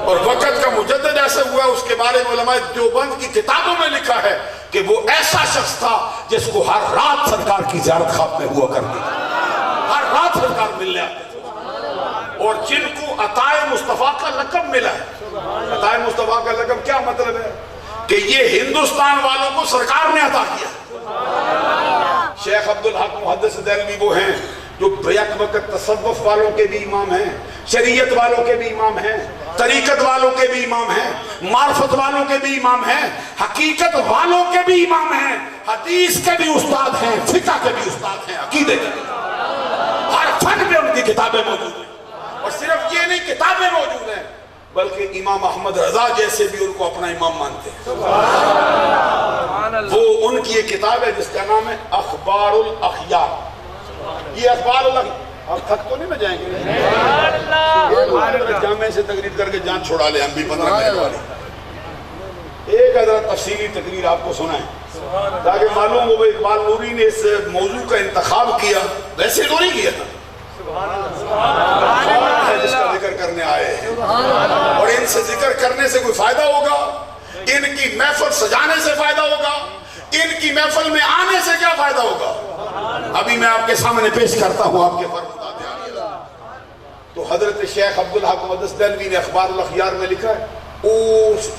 اور وقت کا مجدد ایسا ہوا ہے، اس کے بارے میں علماء دیوبند کی کتابوں میں لکھا ہے کہ وہ ایسا شخص تھا جس کو ہر رات سرکار کی زیارت خواب میں ہوا کرتی تھی، ہر رات سرکار ملنے آتے تھے، اور جن کو عطائے مصطفیٰ کا لقب ملا ہے۔ عطائے مصطفیٰ کا لقب کیا مطلب ہے؟ کہ یہ ہندوستان والوں کو سرکار نے عطا کیا۔ شیخ عبدالحق محدث دہلوی وہ ہیں جو بیک وقت تصوف والوں کے بھی امام ہیں، شریعت والوں کے بھی امام ہیں، طریقت والوں کے بھی امام ہیں، معرفت والوں کے بھی امام ہیں، حقیقت والوں کے بھی امام ہیں، حدیث کے بھی استاد ہیں، فقہ کے بھی استاد ہیں، عقیدے کے بھی، ہر فن میں ان کی کتابیں موجود ہیں۔ اور صرف یہ نہیں کتابیں موجود ہیں بلکہ امام احمد رضا جیسے بھی ان کو اپنا امام مانتے ہیں۔ وہ ان کی ایک کتاب ہے جس کا نام ہے اخبار الاخیار۔ یہ اخبار الاخیار، آپ تھک تو نہیں نہ جائیں گے؟ جامعے سے تقریر کر کے جان چھوڑا لے، ہم بھی 15 منٹ والی ایک حضرت تفصیلی تقریر آپ کو سنائیں تاکہ معلوم ہو اقبال نوری نے اس موضوع کا انتخاب کیا، ویسے تو نہیں کیا تھا، جس کا ذکر کرنے آئے ہیں، اور ان سے ذکر کرنے سے کوئی فائدہ ہوگا؟ ان کی محفل سجانے سے فائدہ ہوگا؟ ان کی محفل میں آنے سے کیا فائدہ ہوگا؟ ابھی میں آپ کے سامنے پیش کرتا ہوں آپ کے فرمودات عالیہ۔ تو حضرت شیخ عبدالحق محدث دہلوی نے اخبار الاخیار میں لکھا ہے، اوس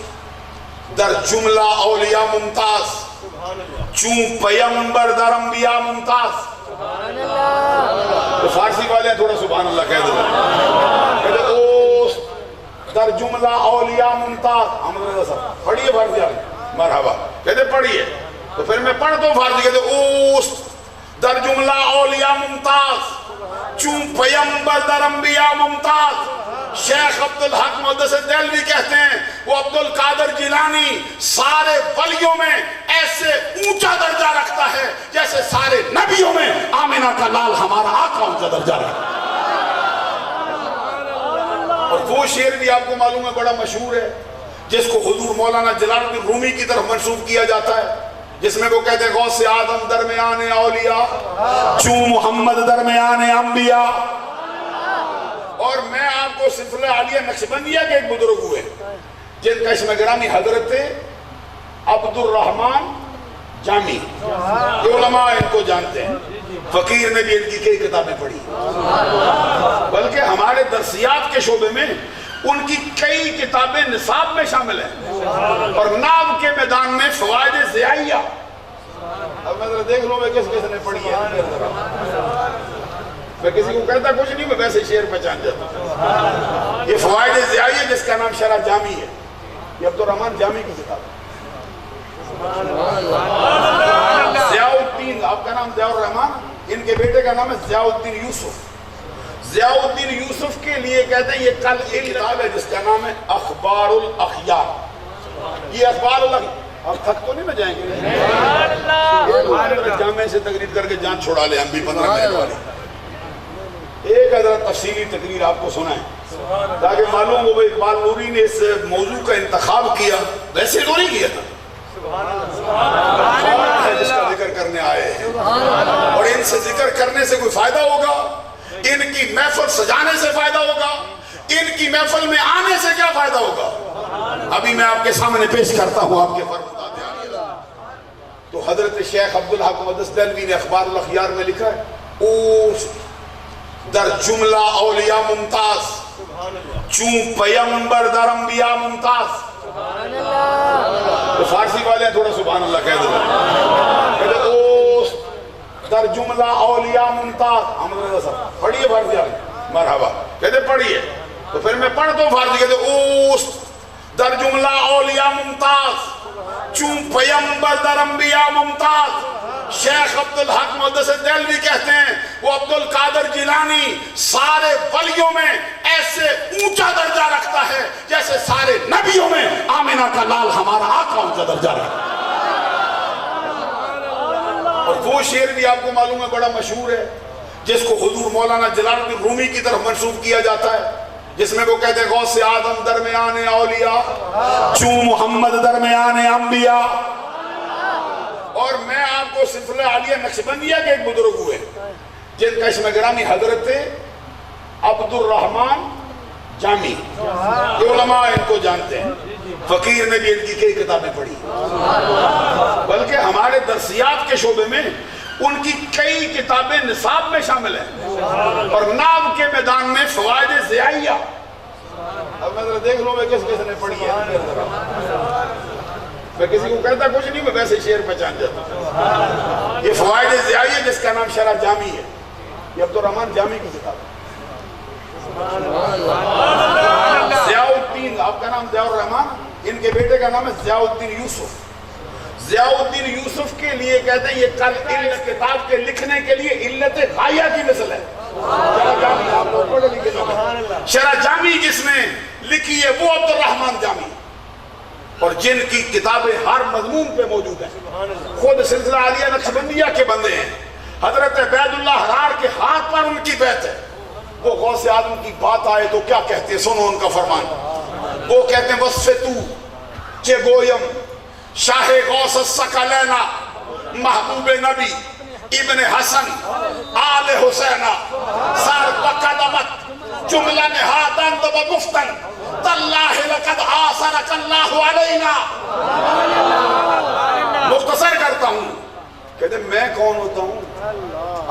در جملہ اولیاء ممتاز، چون پیمبر در انبیاء ممتاز۔ تو فارسی والے ہیں، تھوڑا سبحان اللہ کہہ دو، کہتے اوس در جملہ اولیاء ممتاز۔ احمد رضا صاحب پڑھیے فارسی والے، مرحبا، کہتے پڑھیے، تو پھر میں پڑھتا ہوں فارسی، کہتے اوس در جملہ اولیاء ممتاز، چون پیمبر در انبیاء ممتاز۔ شیخ عبدالحق محدث دہلوی کہتے ہیں وہ عبدالقادر جیلانی سارے ولیوں میں ایسے اونچا درجہ رکھتا ہے جیسے سارے نبیوں میں آمنہ کا لال ہمارا آقا اونچا درجہ رکھتا ہے۔ اور وہ شعر بھی آپ کو معلوم ہے بڑا مشہور ہے، جس کو حضور مولانا جلال الدین رومی کی طرف منسوب کیا جاتا ہے، جس میں وہ کہتے ہیں غوث آدم درمیان اولیاء، چون محمد درمیان انبیاء۔ اور میں آپ کو سلسلہ عالیہ نقشبندیہ کے ایک بزرگ ہوئے جن کا اسم گرامی حضرت عبد الرحمن جامی، یہ علماء ان کو جانتے ہیں، فقیر نے بھی ان کی کئی کتابیں پڑھی، بلکہ ہمارے درسیات کے شعبے میں ان کی کئی کتابیں نصاب میں شامل ہیں، اور ناب کے میدان میں فوائد ضیائیہ۔ اب میں ذرا دیکھ لوں میں کس کس نے پڑھی ہے، میں کسی کو کہتا کچھ نہیں، میں ویسے شعر پہچان جاتا ہوں۔ یہ فوائد ضیائیہ جس کا نام شرح جامی ہے، یہ عبد الرحمن جامی کی کتاب ہے۔ ضیاء الدین، آپ کا نام ضیاء الرحمن، ان کے بیٹے کا نام ہے ضیاء الدین یوسف۔ ضیاء الدین یوسف کے لیے کہتے ہیں یہ کل ایک کتاب ہے جس کا نام ہے اخبار الاخیار۔ یہ اخبار الاخیار، آپ تھک تو نہیں نہ جائیں گے؟ جامعے سے تقریر کر کے جان چھوڑا لے، ہم بھی 15 منٹ والی ایک حضرت تفصیلی تقریر آپ کو سنائیں تاکہ معلوم ہو اقبال نوری نے اس موضوع کا انتخاب کیا، ویسے تو نہیں کیا تھا، جس کا ذکر کرنے آئے ہیں، اور ان سے ذکر کرنے سے کوئی فائدہ ہوگا؟ ان کی محفل سجانے سے فائدہ ہوگا؟ ان کی محفل میں آنے سے کیا فائدہ ہوگا؟ ابھی میں آپ کے سامنے پیش کرتا ہوں آپ کے فرمودات عالیہ۔ تو حضرت شیخ عبدالحق محدث دہلوی نے اخبار الاخیار میں لکھا ہے، اوس در جملہ اولیاء ممتاز، چون پیمبر در انبیاء ممتاز۔ تو فارسی والے ہیں، تھوڑا سبحان اللہ کہہ دو، کہتے اوس در جملہ اولیاء ممتاز۔ احمد رضا صاحب پڑھیے فارسی والے، مرحبا، کہتے پڑھیے، تو پھر میں پڑھتا ہوں فارسی، کہتے اوس در جملہ اولیاء ممتاز، چون پیمبر در انبیاء ممتاز۔ شیخ عبدالحق محدث دہلوی کہتے ہیں وہ عبدالقادر جیلانی سارے ولیوں میں ایسے اونچا درجہ رکھتا ہے جیسے سارے نبیوں میں آمنہ کا لال ہمارا آقا اونچا درجہ رکھتا ہے۔ اور وہ شعر بھی آپ کو معلوم ہے بڑا مشہور ہے، جس کو حضور مولانا جلال الدین رومی کی طرف منسوب کیا جاتا ہے، جس میں وہ کہتے ہیں غوث آدم درمیان اولیاء، چون محمد درمیان انبیاء۔ اور میں آپ کو سلسلہ عالیہ نقشبندیہ کے ایک بزرگ ہوئے جن کا اسم گرامی حضرت عبد الرحمن جامی، علماء ان کو جانتے ہیں، فقیر نے بھی ان کی کئی کتابیں پڑھی، بلکہ ہمارے درسیات کے شعبے میں ان کی کئی کتابیں نصاب میں شامل ہیں، اور نام کے میدان میں فوائد ضیائیہ، اب میں ذرا دیکھ لوں میں کس کس نے پڑھی ہے، میں کسی کو کہتا کچھ نہیں، میں ویسے شعر پہچان جاتا ہوں۔ یہ فوائد ضیائیہ جس کا نام شرح جامی ہے، یہ عبد الرحمن جامی کی کتاب ہے۔ ضیاء الدین، آپ کا نام ضیاء الرحمن، ان کے بیٹے کا نام ہے ضیاء الدین یوسف۔ ضیاء الدین یوسف کے لیے کہتے ہیں یہ کل کتاب کے لکھنے کے لیے علت غایہ کی مثل ہے۔ شرح جامی، آپ لوگ پڑھے لکھے لوگ ہیں، شرح جامی جس نے لکھی ہے وہ عبد الرحمن جامی، اور جن کی کتابیں ہر مضمون پہ موجود ہیں، خود سلسلہ عالیہ نقشبندیہ کے بندے ہیں، حضرت عبید اللہ حرار کے ہاتھ پر ان کی بیعت ہے۔ وہ غوث اعظم کی بات آئے تو کیا کہتے ہیں، سنو ان کا فرمان، وہ کہتے ہیں وصف تو چے گویم شاہ غوث الثقلین محبوب نبی ابن حسن آل حسینہ سر بقدمت جملہ نہادند و گفتن تاللہ لقد آثرک اللہ علینا۔ مختصر کرتا ہوں، کہتے ہیں میں کون ہوتا ہوں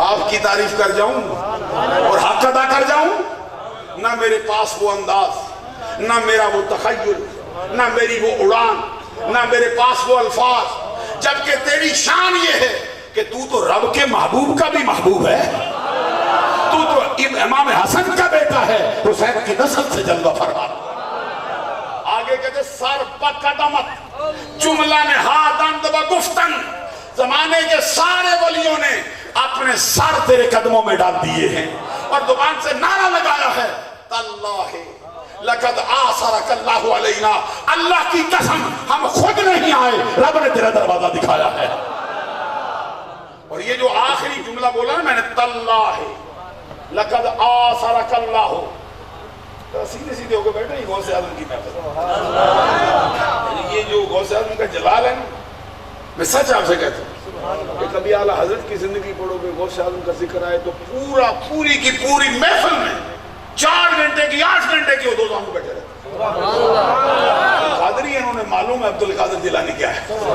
آپ کی تعریف کر جاؤں اور حق ادا کر جاؤں؟ نہ میرے پاس وہ انداز، نہ میرا وہ تخیل، نہ میری وہ اڑان، نہ میرے پاس وہ الفاظ، جبکہ تیری شان یہ ہے کہ تو رب کے محبوب کا بھی محبوب ہے، تو امام حسن کا بیٹا ہے، حسین کی نسل سے جلوہ فرما۔ آگے کہتے سر بقدمت جملہ نہادند و گفتن، زمانے کے سارے ولیوں نے اپنے سر تیرے قدموں میں ڈال دیے ہیں اور زبان سے نعرہ لگایا ہے تاللہ لقد آثرک اللہ علینا، اللہ کی قسم ہم خود نہیں آئے، رب نے تیرا دروازہ دکھایا ہے۔ اور یہ جو آخری جملہ بولا نا میں نے تاللہ لقد آثرک اللہ، سیدھے سیدھے ہو کے بیٹھے یہ غوث اعظم کی محفل، یہ جو غوث اعظم کا جلال ہے نا، میں سچ آپ سے کہتا ہوں کہ کبھی اعلیٰ حضرت کی زندگی پڑھو گے، غوث اعظم کا ذکر آئے تو پوری کی پوری محفل میں 4 گھنٹے کی 8 گھنٹے کی وہ دو سامنے بیٹھے رہتے۔ قادری انہوں نے معلوم ہے عبد القادر جیلانی کیا ہے،